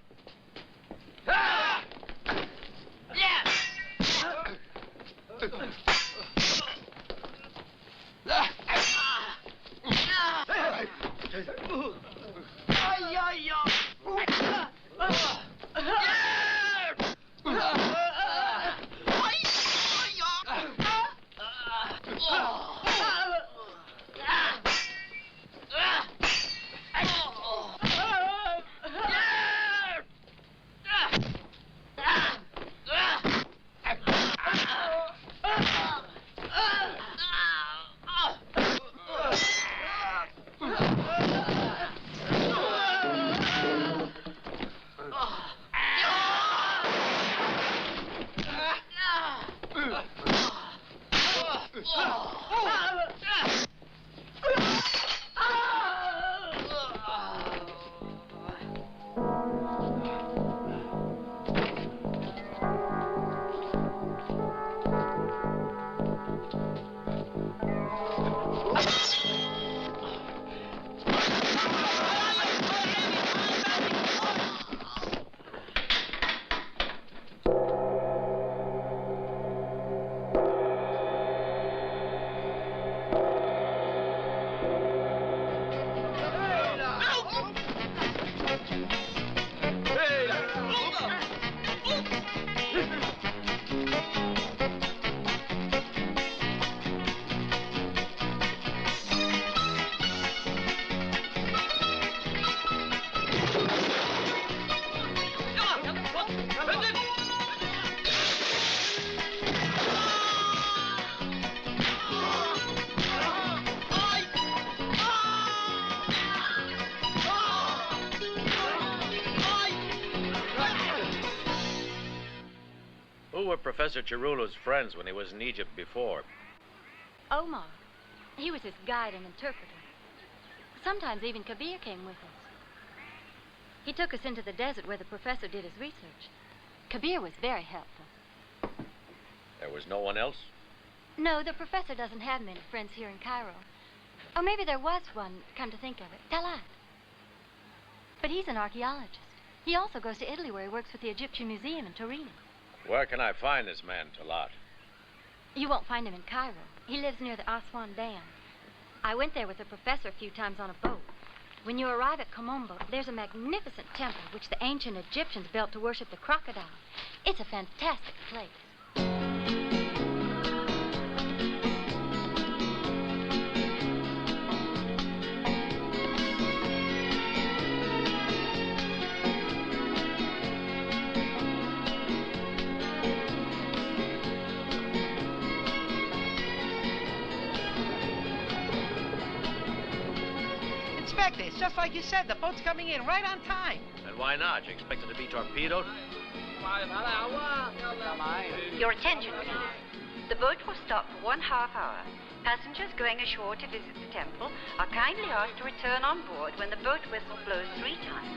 Who were Professor Chirulo's friends when he was in Egypt before? Omar. He was his guide and interpreter. Sometimes even Kabir came with us. He took us into the desert where the professor did his research. Kabir was very helpful. There was no one else? No, the professor doesn't have many friends here in Cairo. Or maybe there was one, come to think of it. Talat. But he's an archaeologist. He also goes to Italy where he works with the Egyptian Museum in Torino. Where can I find this man, Talat? You won't find him in Cairo. He lives near the Aswan Dam. I went there with the professor a few times on a boat. When you arrive at Komombo, there's a magnificent temple which the ancient Egyptians built to worship the crocodile. It's a fantastic place. It's just like you said. The boat's coming in right on time. And why not? You expect it to be torpedoed? Your attention, please. The boat will stop for 1/2 hour. Passengers going ashore to visit the temple are kindly asked to return on board when the boat whistle blows 3 times.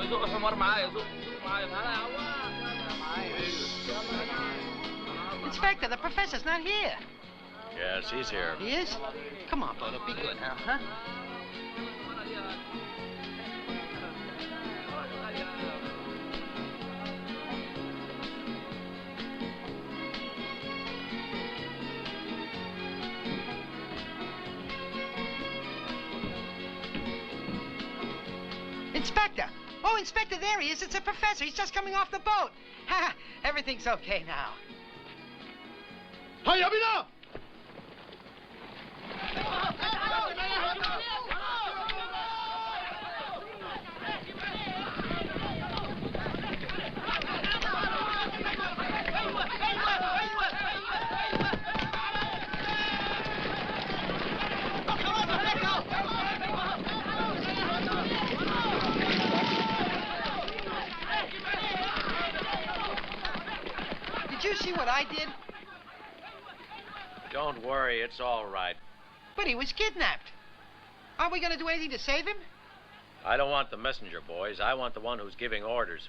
زق حمار معايا زق معايا تعالى يا عواد. Inspector, the professor's not here. Yes, he's here. He is? Come on, Bodo, be good now, huh? Inspector! Oh, Inspector, there he is. It's a professor. He's just coming off the boat. Ha! Everything's okay now. هيا بنا. Did you see what I did? Don't worry, it's all right. But he was kidnapped. Aren't we going to do anything to save him? I don't want the messenger, boys. I want the one who's giving orders.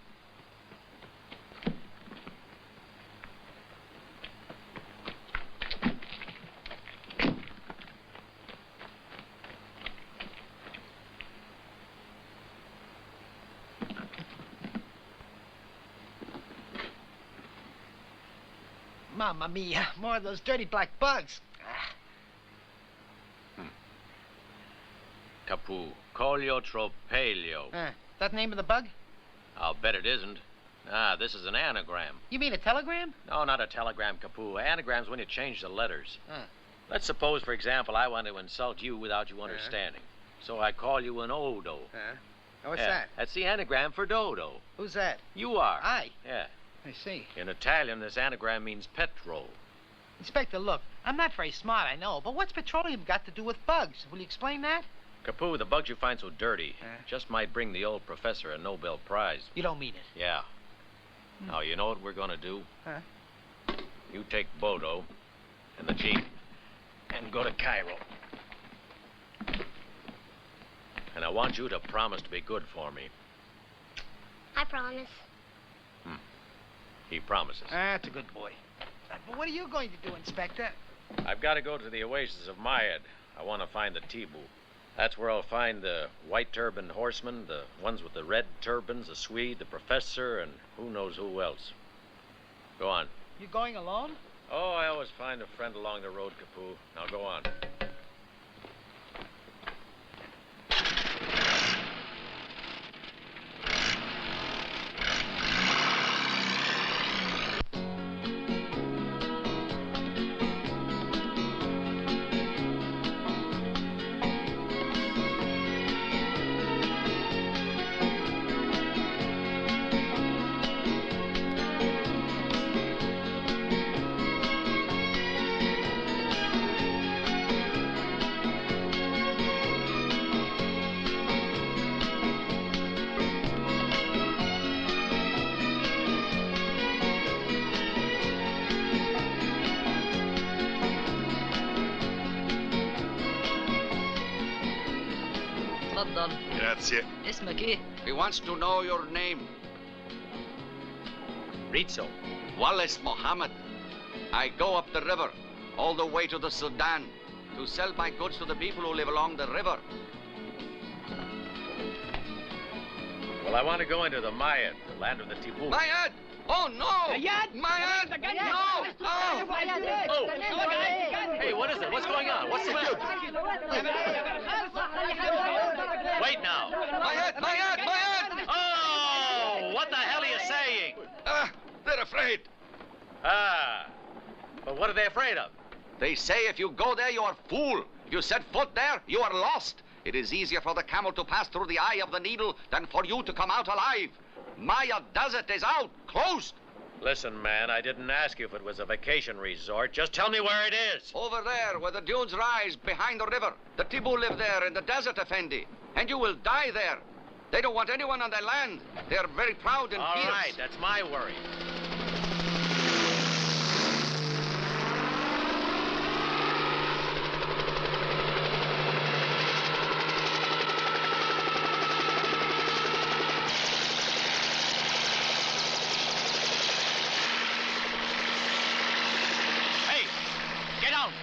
Mamma mia, more of those dirty black bugs. Capu, colio tropelio. That the name of the bug? I'll bet it isn't. This is an anagram. You mean a telegram? No, not a telegram, Capu. Anagram's when you change the letters. Let's suppose, for example, I want to insult you without you understanding. So I call you an Odo. What's that? That's the anagram for Dodo. Who's that? You are. I? Yeah. I see. In Italian, this anagram means petrol. Inspector, look, I'm not very smart, I know, but what's petroleum got to do with bugs? Will you explain that? Capu, the bugs you find so dirty just might bring the old professor a Nobel Prize. You don't mean it? Yeah. Now, you know what we're going to do? Huh? You take Bodo and the jeep and go to Cairo. And I want you to promise to be good for me. I promise. He promises. That's a good boy. But what are you going to do, Inspector? I've got to go to the oasis of Mayad. I want to find the Tibu. That's where I'll find the white turbaned horsemen, the ones with the red turbans, the Swede, the professor, and who knows who else. Go on. You going alone? Oh, I always find a friend along the road, Capu. Now go on. تفضل. Grazie. اسمك ايه؟ He wants to know your name. Rizzo. Wallace Mohammed. I go up the river, all the way to the Sudan, to sell my goods to the people who live along the river. Well, I want to go into the Mayad, the land of the Tibu. Mayad! Oh, no! Mayad! Mayad! No! Oh! Hey, what is it? What's going on? What's the matter? Wait now. Mayad! Mayad! Mayad! Oh! What the hell are you saying? They're afraid. But what are they afraid of? They say if you go there, you are fool. If you set foot there, you are lost. It is easier for the camel to pass through the eye of the needle than for you to come out alive. Maya Desert is out, closed. Listen, man, I didn't ask you if it was a vacation resort. Just tell me where it is. Over there, where the dunes rise behind the river. The Tibu live there in the desert, Effendi. And you will die there. They don't want anyone on their land. They are very proud and fierce. All right, that's my worry.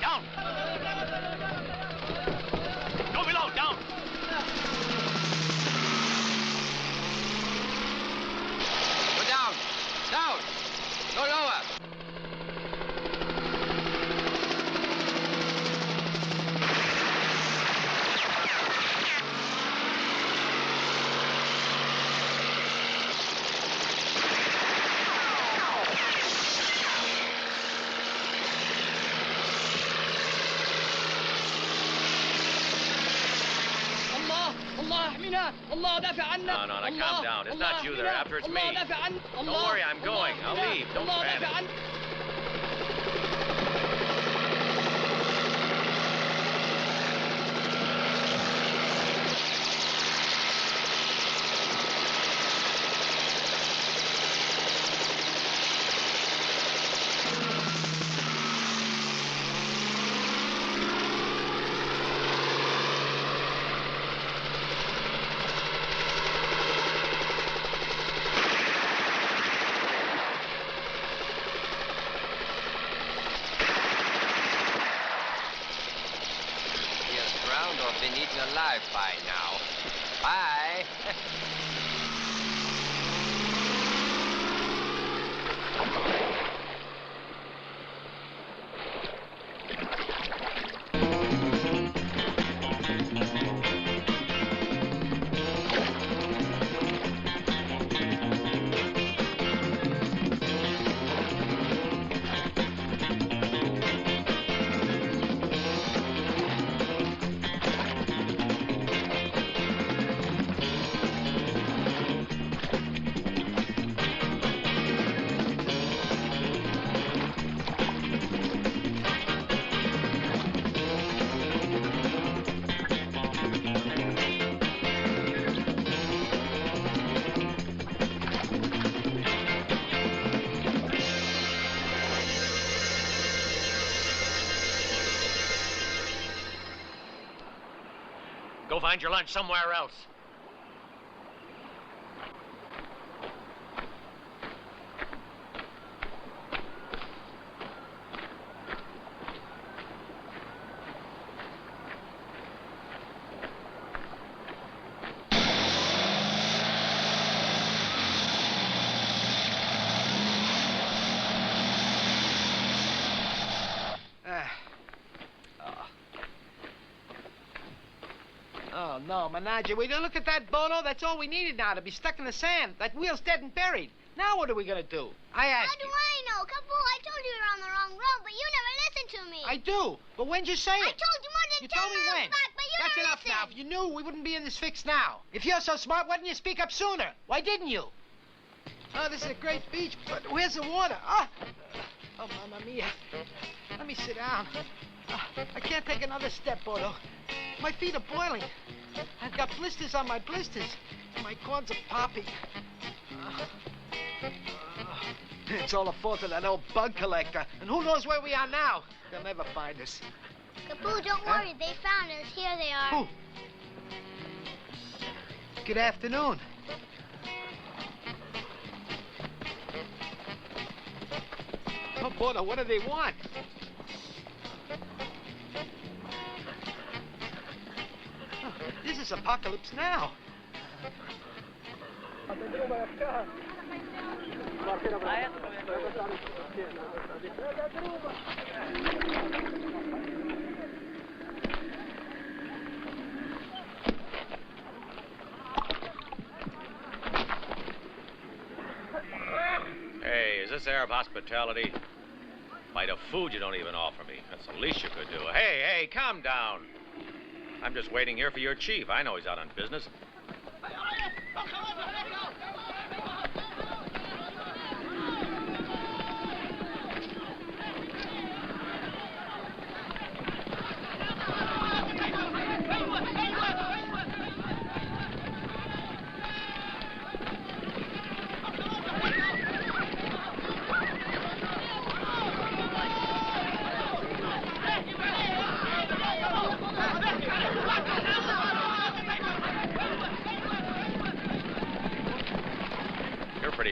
Down! Go below, down! Go down! Down! Go lower! No, calm down. It's not you they're after, it's me. Don't worry, I'm going. I'll leave. Don't panic. Been eaten alive by now. Bye. Go find your lunch somewhere else. Oh, no, Menage, will you look at that Bono? That's all we needed now, to be stuck in the sand. That wheel's dead and buried. Now what are we going to do? I asked How do I know? Kabul, I told you you're on the wrong road, but you never listened to me. I do, but when'd you say it? I told you more than 10 minutes back, but you That's never enough listened. now. If you knew, we wouldn't be in this fix now. If you're so smart, why didn't you speak up sooner? Why didn't you? Oh, this is a great beach, but where's the water? Oh, mamma mia. Let me sit down. I can't take another step, Bono. My feet are boiling. I've got blisters on my blisters. My corns are popping. It's all the fault of that old bug collector. And who knows where we are now? They'll never find us. Kabul, don't worry. They found us. Here they are. Who? Good afternoon. Oh, Bono, what do they want? This is Apocalypse Now. Hey, is this Arab hospitality? Bite of food you don't even offer me. That's the least you could do. Hey, calm down. I'm just waiting here for your chief. I know he's out on business.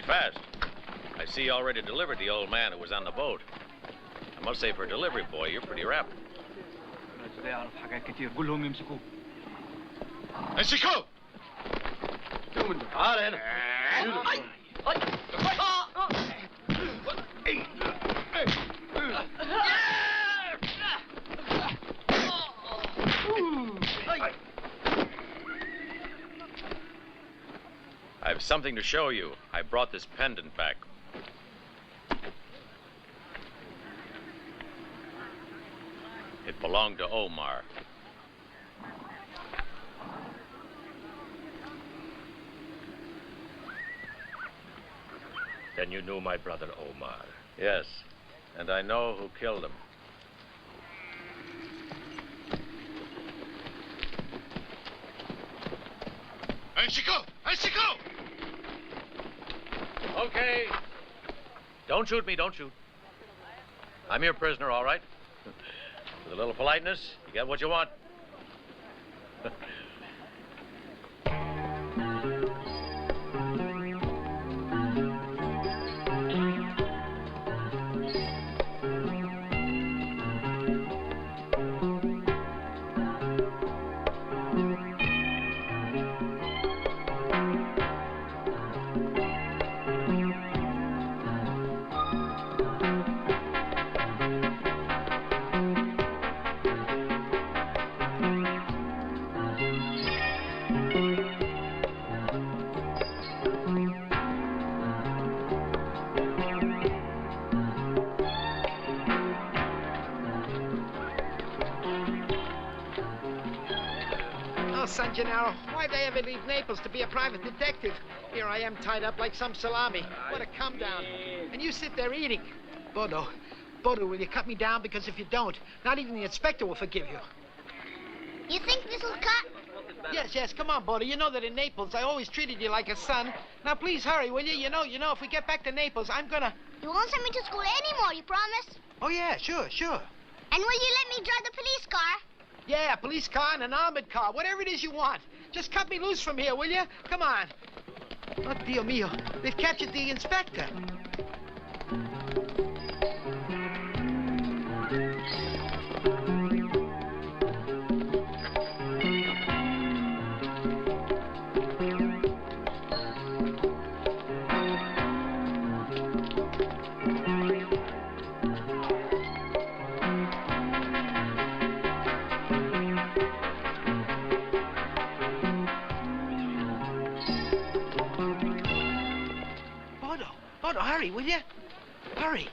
Fast. I see you already delivered the old man who was on the boat. I must say, for a delivery boy, you're pretty rapid. امسكوه! تعال هنا. I have something to show you. I brought this pendant back. It belonged to Omar. Then you knew my brother Omar. Yes, and I know who killed him. امسكوه! Okay. Don't shoot me, don't shoot. I'm your prisoner, all right? With a little politeness, you get what you want. San Gennaro, why'd I ever leave Naples to be a private detective? Here I am tied up like some salami. What a come down. And you sit there eating. Bodo, will you cut me down? Because if you don't, not even the inspector will forgive you. You think this will cut? Yes, come on, Bodo. You know that in Naples I always treated you like a son. Now please hurry, will you? You know, if we get back to Naples, I'm gonna... You won't send me to school anymore, you promise? Oh, yeah, sure. And will you let me drive the police car? Yeah, a police car and an armored car, whatever it is you want. Just cut me loose from here, will you? Come on. Oh, Dio mio, they've captured the inspector. Bodo, hurry, will you? Hurry.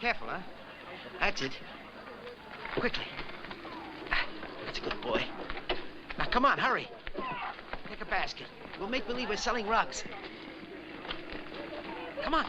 Careful, huh? That's it. Quickly. That's a good boy. Now, come on, hurry. Take a basket. We'll make believe we're selling rugs. Come on.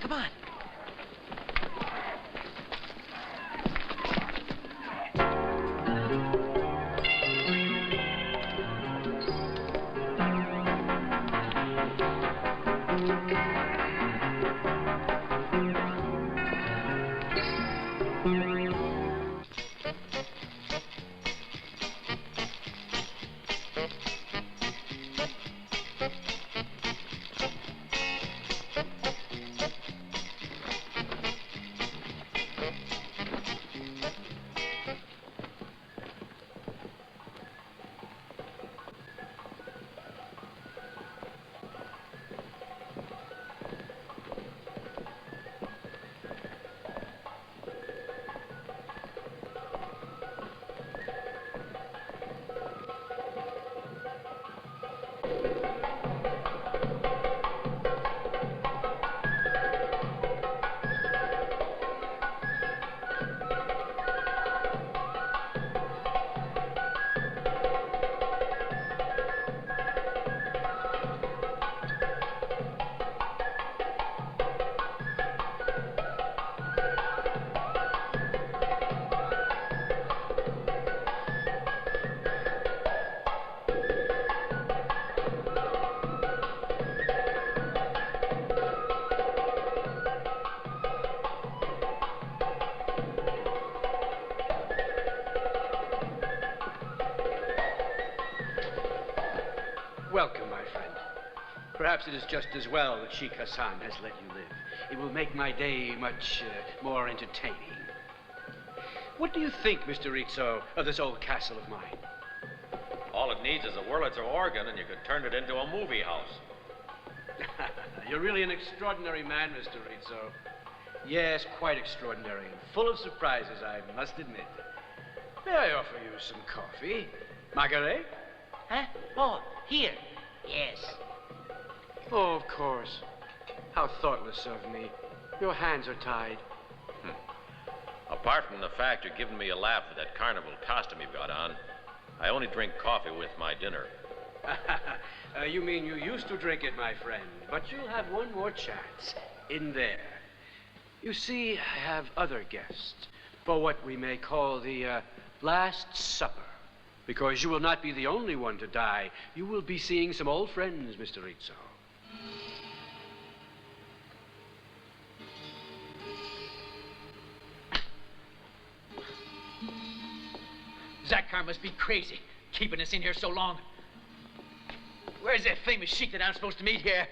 Perhaps it is just as well that Sheikh Hassan has let you live. It will make my day much more entertaining. What do you think, Mr. Rizzo, of this old castle of mine? All it needs is a Wurlitzer organ, and you could turn it into a movie house. You're really an extraordinary man, Mr. Rizzo. Yes, quite extraordinary, and full of surprises, I must admit. May I offer you some coffee? Margaret? Huh? Oh, here. Yes. Oh, of course. How thoughtless of me. Your hands are tied. Apart from the fact you're giving me a laugh with that carnival costume you've got on, I only drink coffee with my dinner. You mean you used to drink it, my friend, but you'll have one more chance in there. You see, I have other guests for what we may call the Last Supper, because you will not be the only one to die. You will be seeing some old friends, Mr. Rizzo. Zakar must be crazy, keeping us in here so long. Where's that famous sheik that I'm supposed to meet here?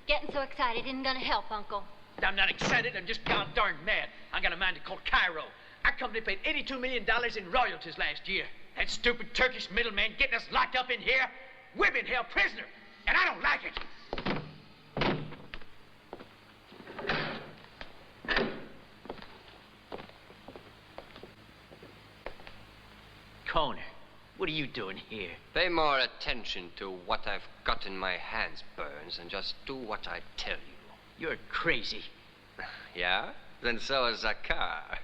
Getting so excited isn't gonna help, Uncle. I'm not excited, I'm just god darn mad. I got a man called Cairo. Our company paid $82 million in royalties last year. That stupid Turkish middleman getting us locked up in here. We've been held prisoner, and I don't like it. Connor, what are you doing here? Pay more attention to what I've got in my hands, Burns, and just do what I tell you. You're crazy. Yeah? Then so is Zakar.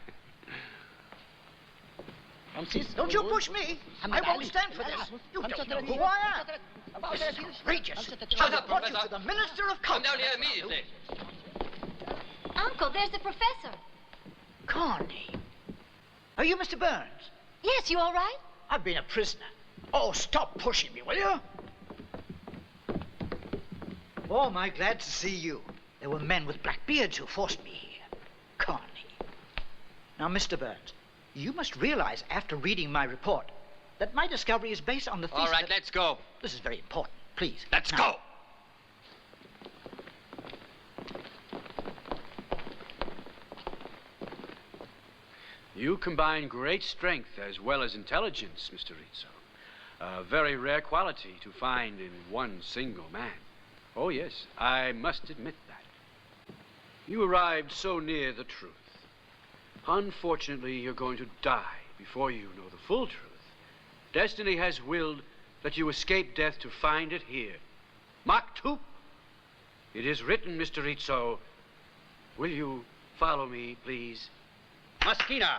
Don't you push me. I won't stand for this. You don't know who I am. This is outrageous. I'll report you to the Minister of Culture. Come down here immediately. Uncle, there's the professor. Connie. Are you Mr. Burns? Yes, you all right? I've been a prisoner. Oh, stop pushing me, will you? Oh, am I glad to see you. There were men with black beards who forced me here. Connie. Now, Mr. Burns, you must realize after reading my report that my discovery is based on the thesis. All right, let's go. This is very important. Please. Let's go. You combine great strength as well as intelligence, Mr. Rizzo. A very rare quality to find in one single man. Oh, yes, I must admit that. You arrived so near the truth. Unfortunately, you're going to die before you know the full truth. Destiny has willed that you escape death to find it here. Maktub. It is written, Mr. Rizzo. Will you follow me, please? Maskina.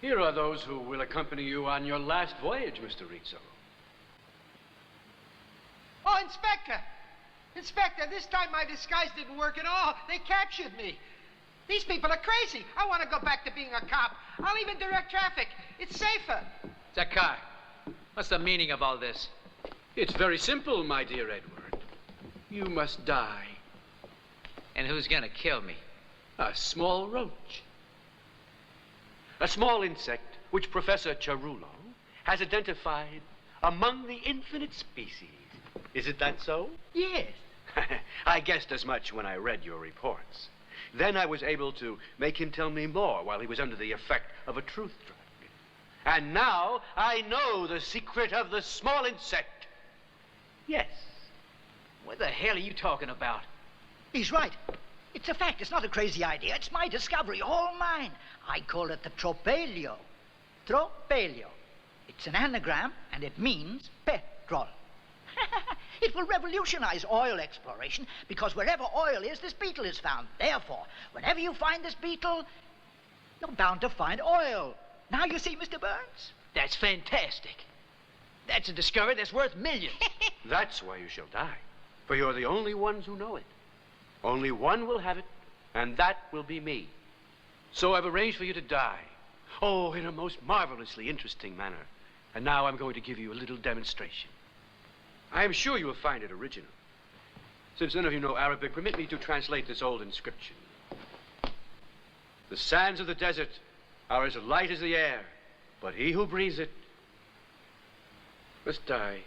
Here are those who will accompany you on your last voyage, Mr. Rizzo. Oh, Inspector! Inspector, this time my disguise didn't work at all. They captured me. These people are crazy. I want to go back to being a cop. I'll even direct traffic. It's safer. Zakar, what's the meaning of all this? It's very simple, my dear Edward. You must die. And who's gonna kill me? A small roach. A small insect which Professor Cerullo has identified among the infinite species. Isn't that so? Yes. I guessed as much when I read your reports. Then I was able to make him tell me more while he was under the effect of a truth drug. And now I know the secret of the small insect. Yes. What the hell are you talking about? He's right. It's a fact. It's not a crazy idea. It's my discovery, all mine. I call it the tropelio. Tropelio. It's an anagram, and it means petrol. It will revolutionize oil exploration, because wherever oil is, this beetle is found. Therefore, whenever you find this beetle, You're bound to find oil. Now you see, Mr. Burns? That's fantastic. That's a discovery that's worth millions. That's why you shall die. For you're the only ones who know it. Only one will have it, and that will be me. So I've arranged for you to die. Oh, in a most marvelously interesting manner. And now I'm going to give you a little demonstration. I am sure you will find it original. Since none of you know Arabic, permit me to translate this old inscription. The sands of the desert are as light as the air, but he who breathes it must die.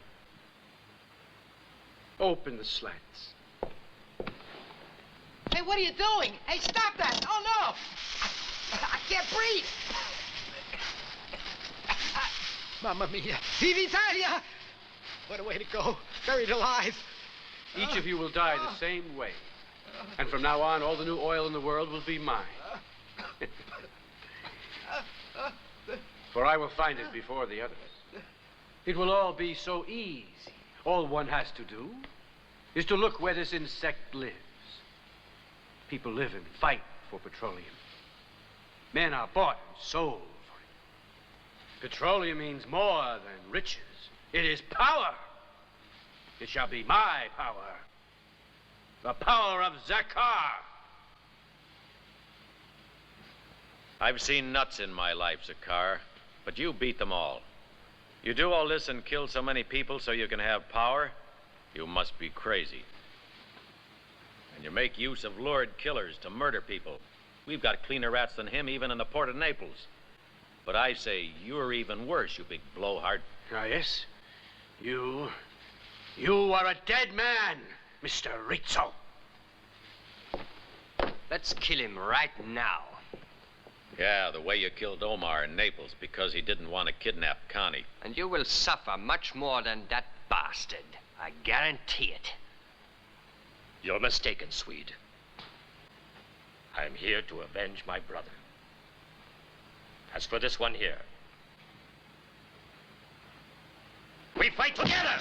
Open the slats. Hey, what are you doing? Hey, stop that! Oh, no! I can't breathe! Mamma mia. Viva Italia! What a way to go. Buried alive. Each of you will die the same way. And from now on, all the new oil in the world will be mine. For I will find it before the others. It will all be so easy. All one has to do is to look where this insect lives. People live and fight for petroleum. Men are bought and sold for it. Petroleum means more than riches. It is power. It shall be my power. The power of Zakar. I've seen nuts in my life, Zakar, but you beat them all. You do all this and kill so many people so you can have power? You must be crazy. And you make use of lurid killers to murder people. We've got cleaner rats than him even in the port of Naples. But I say you're even worse, you big blowhard. Ah, yes? You are a dead man, Mr. Rizzo. Let's kill him right now. Yeah, the way you killed Omar in Naples because he didn't want to kidnap Connie. And you will suffer much more than that bastard. I guarantee it. You're mistaken, Swede. I'm here to avenge my brother. As for this one here, we fight together!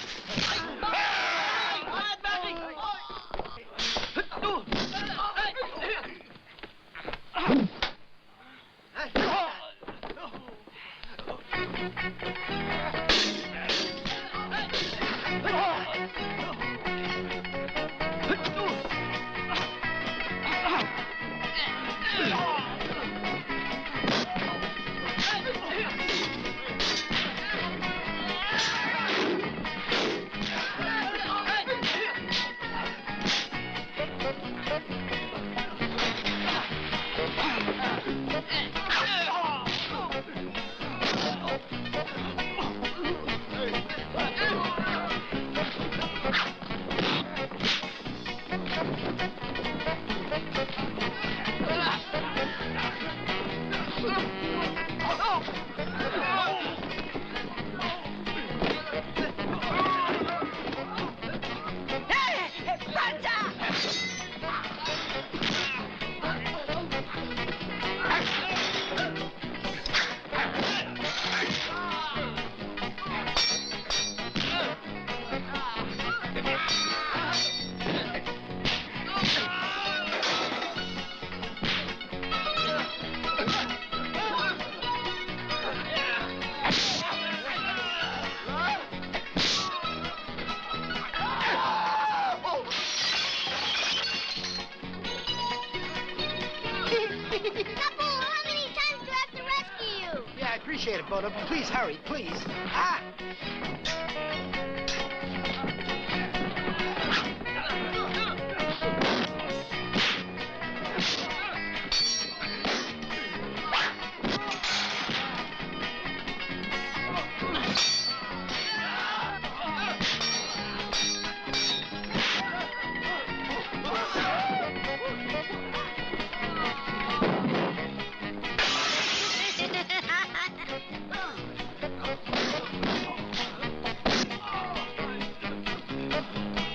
Appreciate it, Bodo. Please hurry, please. Ah!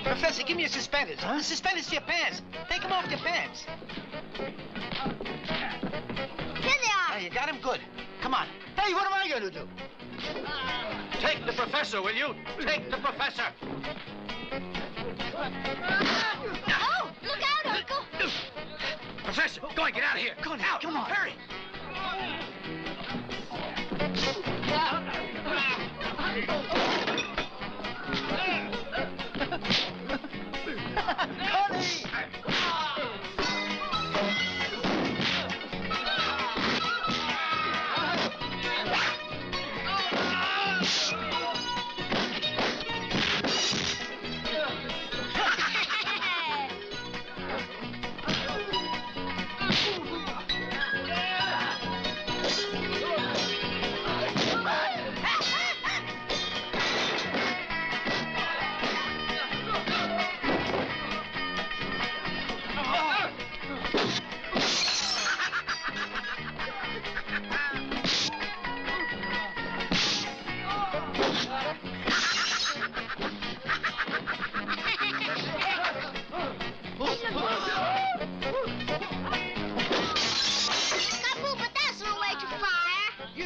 Professor, give me your suspenders. Huh? Suspenders to your pants. Take them off your pants. Here they are. Hey, you got them? Good. Come on. Hey, what am I going to do? Take the professor, will you? Take the professor. Oh, look out, Uncle. Professor, go on, get out of here. Go on, out. Come on. Hurry.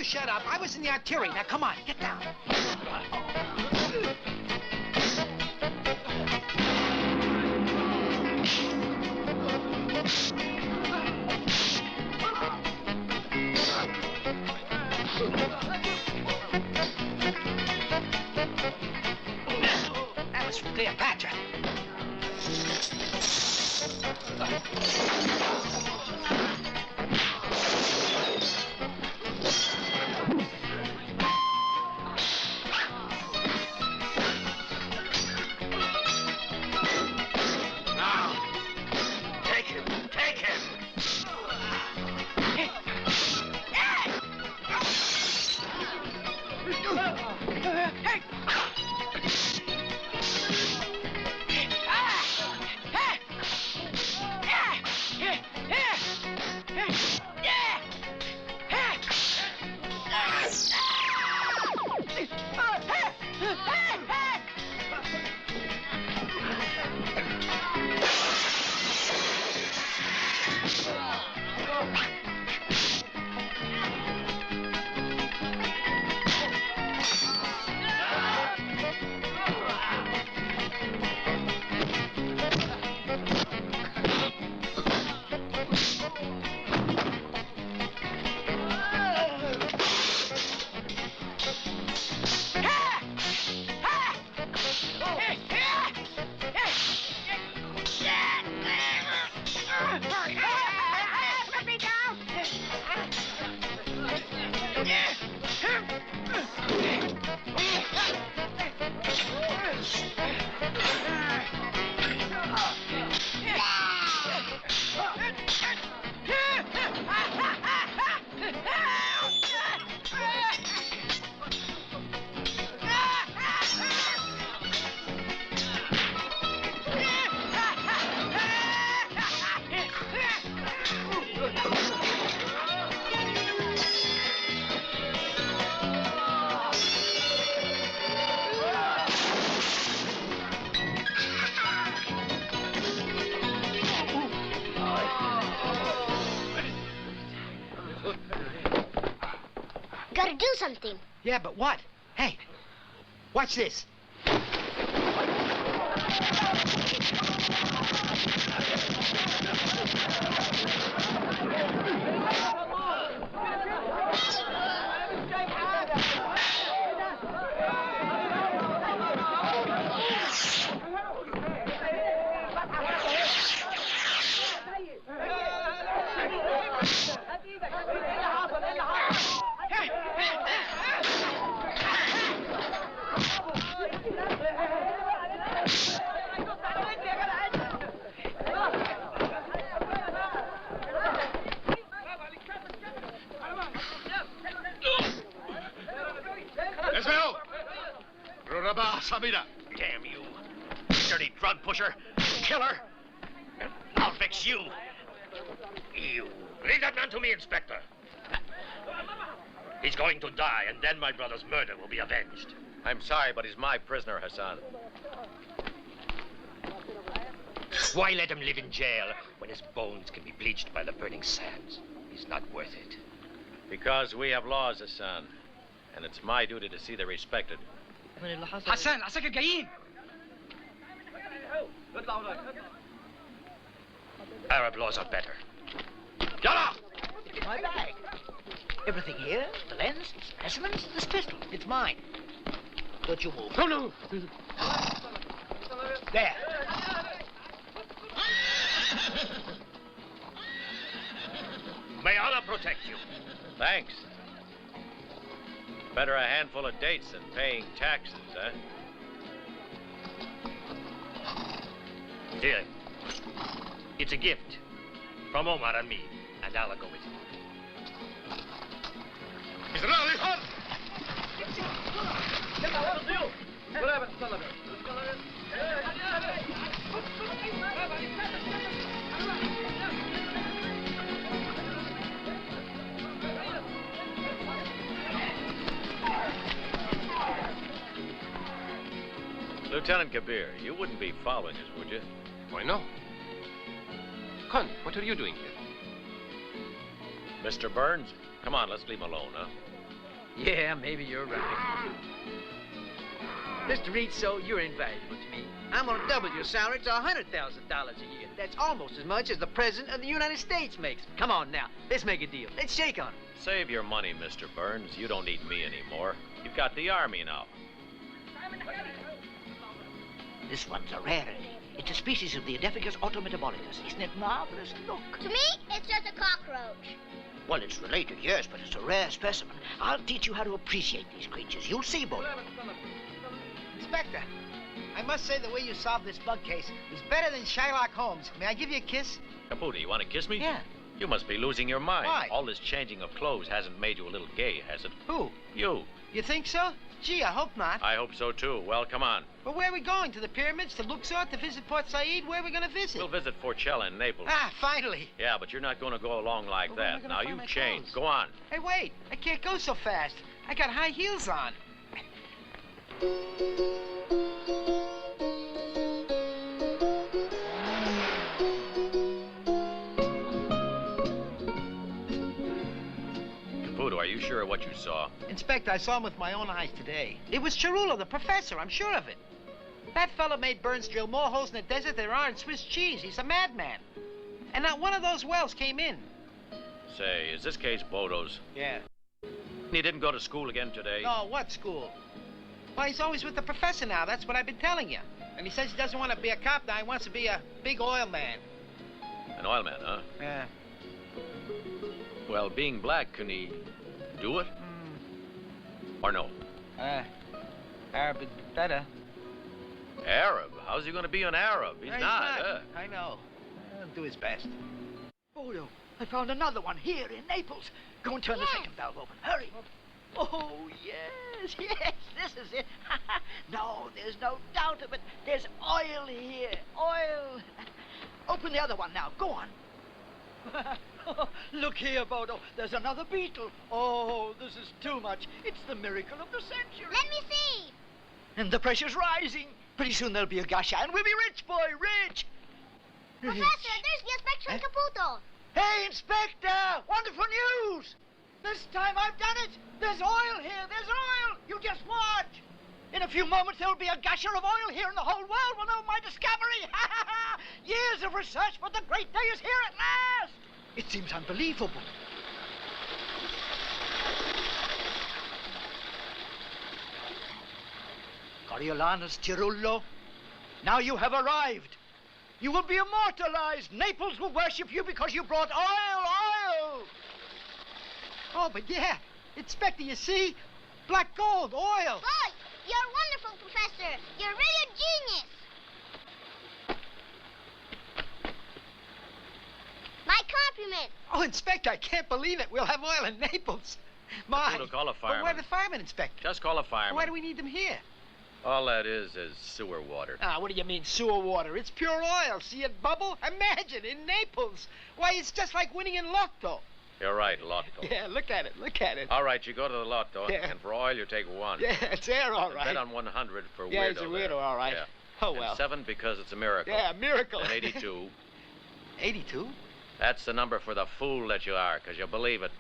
Shut up. I was in the artillery. Now, come on, get down. That was from Cleopatra. Gotta do something. Yeah, but what? Hey, watch this. Damn you, dirty drug pusher, killer. I'll fix you. You. Leave that man to me, Inspector. He's going to die, and then my brother's murder will be avenged. I'm sorry, but he's my prisoner, Hassan. Why let him live in jail when his bones can be bleached by the burning sands? He's not worth it. Because we have laws, Hassan, and it's my duty to see they're respected. حسن العساكر جايين. Arab laws are better. Yalla! My bag. Everything here, the lens, specimens, this pistol. It's mine. Don't you move. No, no. There. protect you. Thanks. Better a handful of dates than paying taxes, huh? Here. It's a gift. From Omar and me. And I'll go with you. Lieutenant Kabir, you wouldn't be following us, would you? Why, no. Con, what are you doing here? Mr. Burns, come on, let's leave him alone, huh? Yeah, maybe you're right. Mr. Rizzo, you're invaluable to me. I'm gonna double your salary to $100,000 a year. That's almost as much as the President of the United States makes. Come on now, let's make a deal. Let's shake on it. Save your money, Mr. Burns. You don't need me anymore. You've got the Army now. This one's a rarity. It's a species of the Adephicus autometabolicus. Isn't it marvelous? Look. To me, it's just a cockroach. Well, it's related, yes, but it's a rare specimen. I'll teach you how to appreciate these creatures. You'll see, boy. Inspector, I must say the way you solved this bug case was better than Sherlock Holmes. May I give you a kiss? Caputi, you want to kiss me? Yeah. You must be losing your mind. Why? All this changing of clothes hasn't made you a little gay, has it? Who? You. You think so? Gee, I hope not. I hope so, too. Well, come on. But where are we going? To the pyramids? To Luxor? To visit Port Said? Where are we going to visit? We'll visit Forcella in Naples. Ah, finally. Yeah, but you're not going to go along like Well, where am I that. gonna Now, find you've my changed. clothes? Go on. Hey, wait. I can't go so fast. I got high heels on. Caputo, are you sure of what you saw? Inspector, I saw him with my own eyes today. It was Chirulo, the professor. I'm sure of it. That fella made Burns drill more holes in the desert than there are in Swiss cheese. He's a madman. And not one of those wells came in. Say, is this case Bodo's? Yeah. He didn't go to school again today? Oh, what school? Well, he's always with the professor now. That's what I've been telling you. And he says he doesn't want to be a cop now. He wants to be a big oil man. An oil man, huh? Yeah. Well, being black, can he do it? Or no? Arab is better. Arab? How's he going to be an Arab? He's not. I know. He'll do his best. Bodo, I found another one here in Naples. Go and turn the second valve open. Hurry. Oh, yes, yes, this is it. No, there's no doubt of it. There's oil here. Oil. Open the other one now. Go on. Look here, Bodo. There's another beetle. Oh, this is too much. It's the miracle of the century. Let me see. And the pressure's rising. Pretty soon there'll be a gush, and we'll be rich, boy, rich. Professor, there's the Inspector and Caputo. Hey, Inspector! Wonderful news! This time I've done it! There's oil here! There's oil! You just watch! In a few moments, there'll be a gusher of oil here, and the whole world will know my discovery! Years of research, but the great day is here at last! It seems unbelievable. Coriolanus, Tirullo, now you have arrived. You will be immortalized. Naples will worship you because you brought oil. Oh, but yeah. Inspector, you see? Black gold, oil. Boy, you're wonderful, Professor. You're really a genius. My compliments. Oh, Inspector, I can't believe it. We'll have oil in Naples. My. Caputo, call a But where are fireman. the firemen, Inspector? Just call a fireman. Why do we need them here? All that is sewer water. Ah, what do you mean, sewer water? It's pure oil. See it bubble? Imagine, in Naples. Why, it's just like winning in Lotto. You're right, Lotto. Yeah, look at it. Look at it. All right, you go to the Lotto, Yeah. and for oil, you take one. Yeah, it's there, all And right. bet on 100 for weirdo. Yeah, it's a weirdo, there. all right. Yeah. Oh, And well. 7 because it's a miracle. Yeah, a miracle. And 82. 82? That's the number for the fool that you are, because you believe it.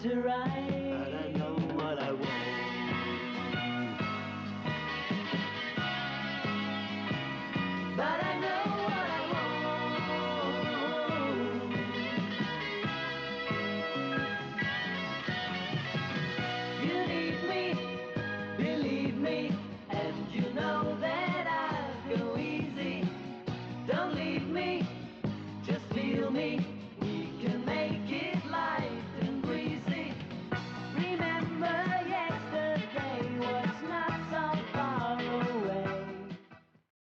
to ride.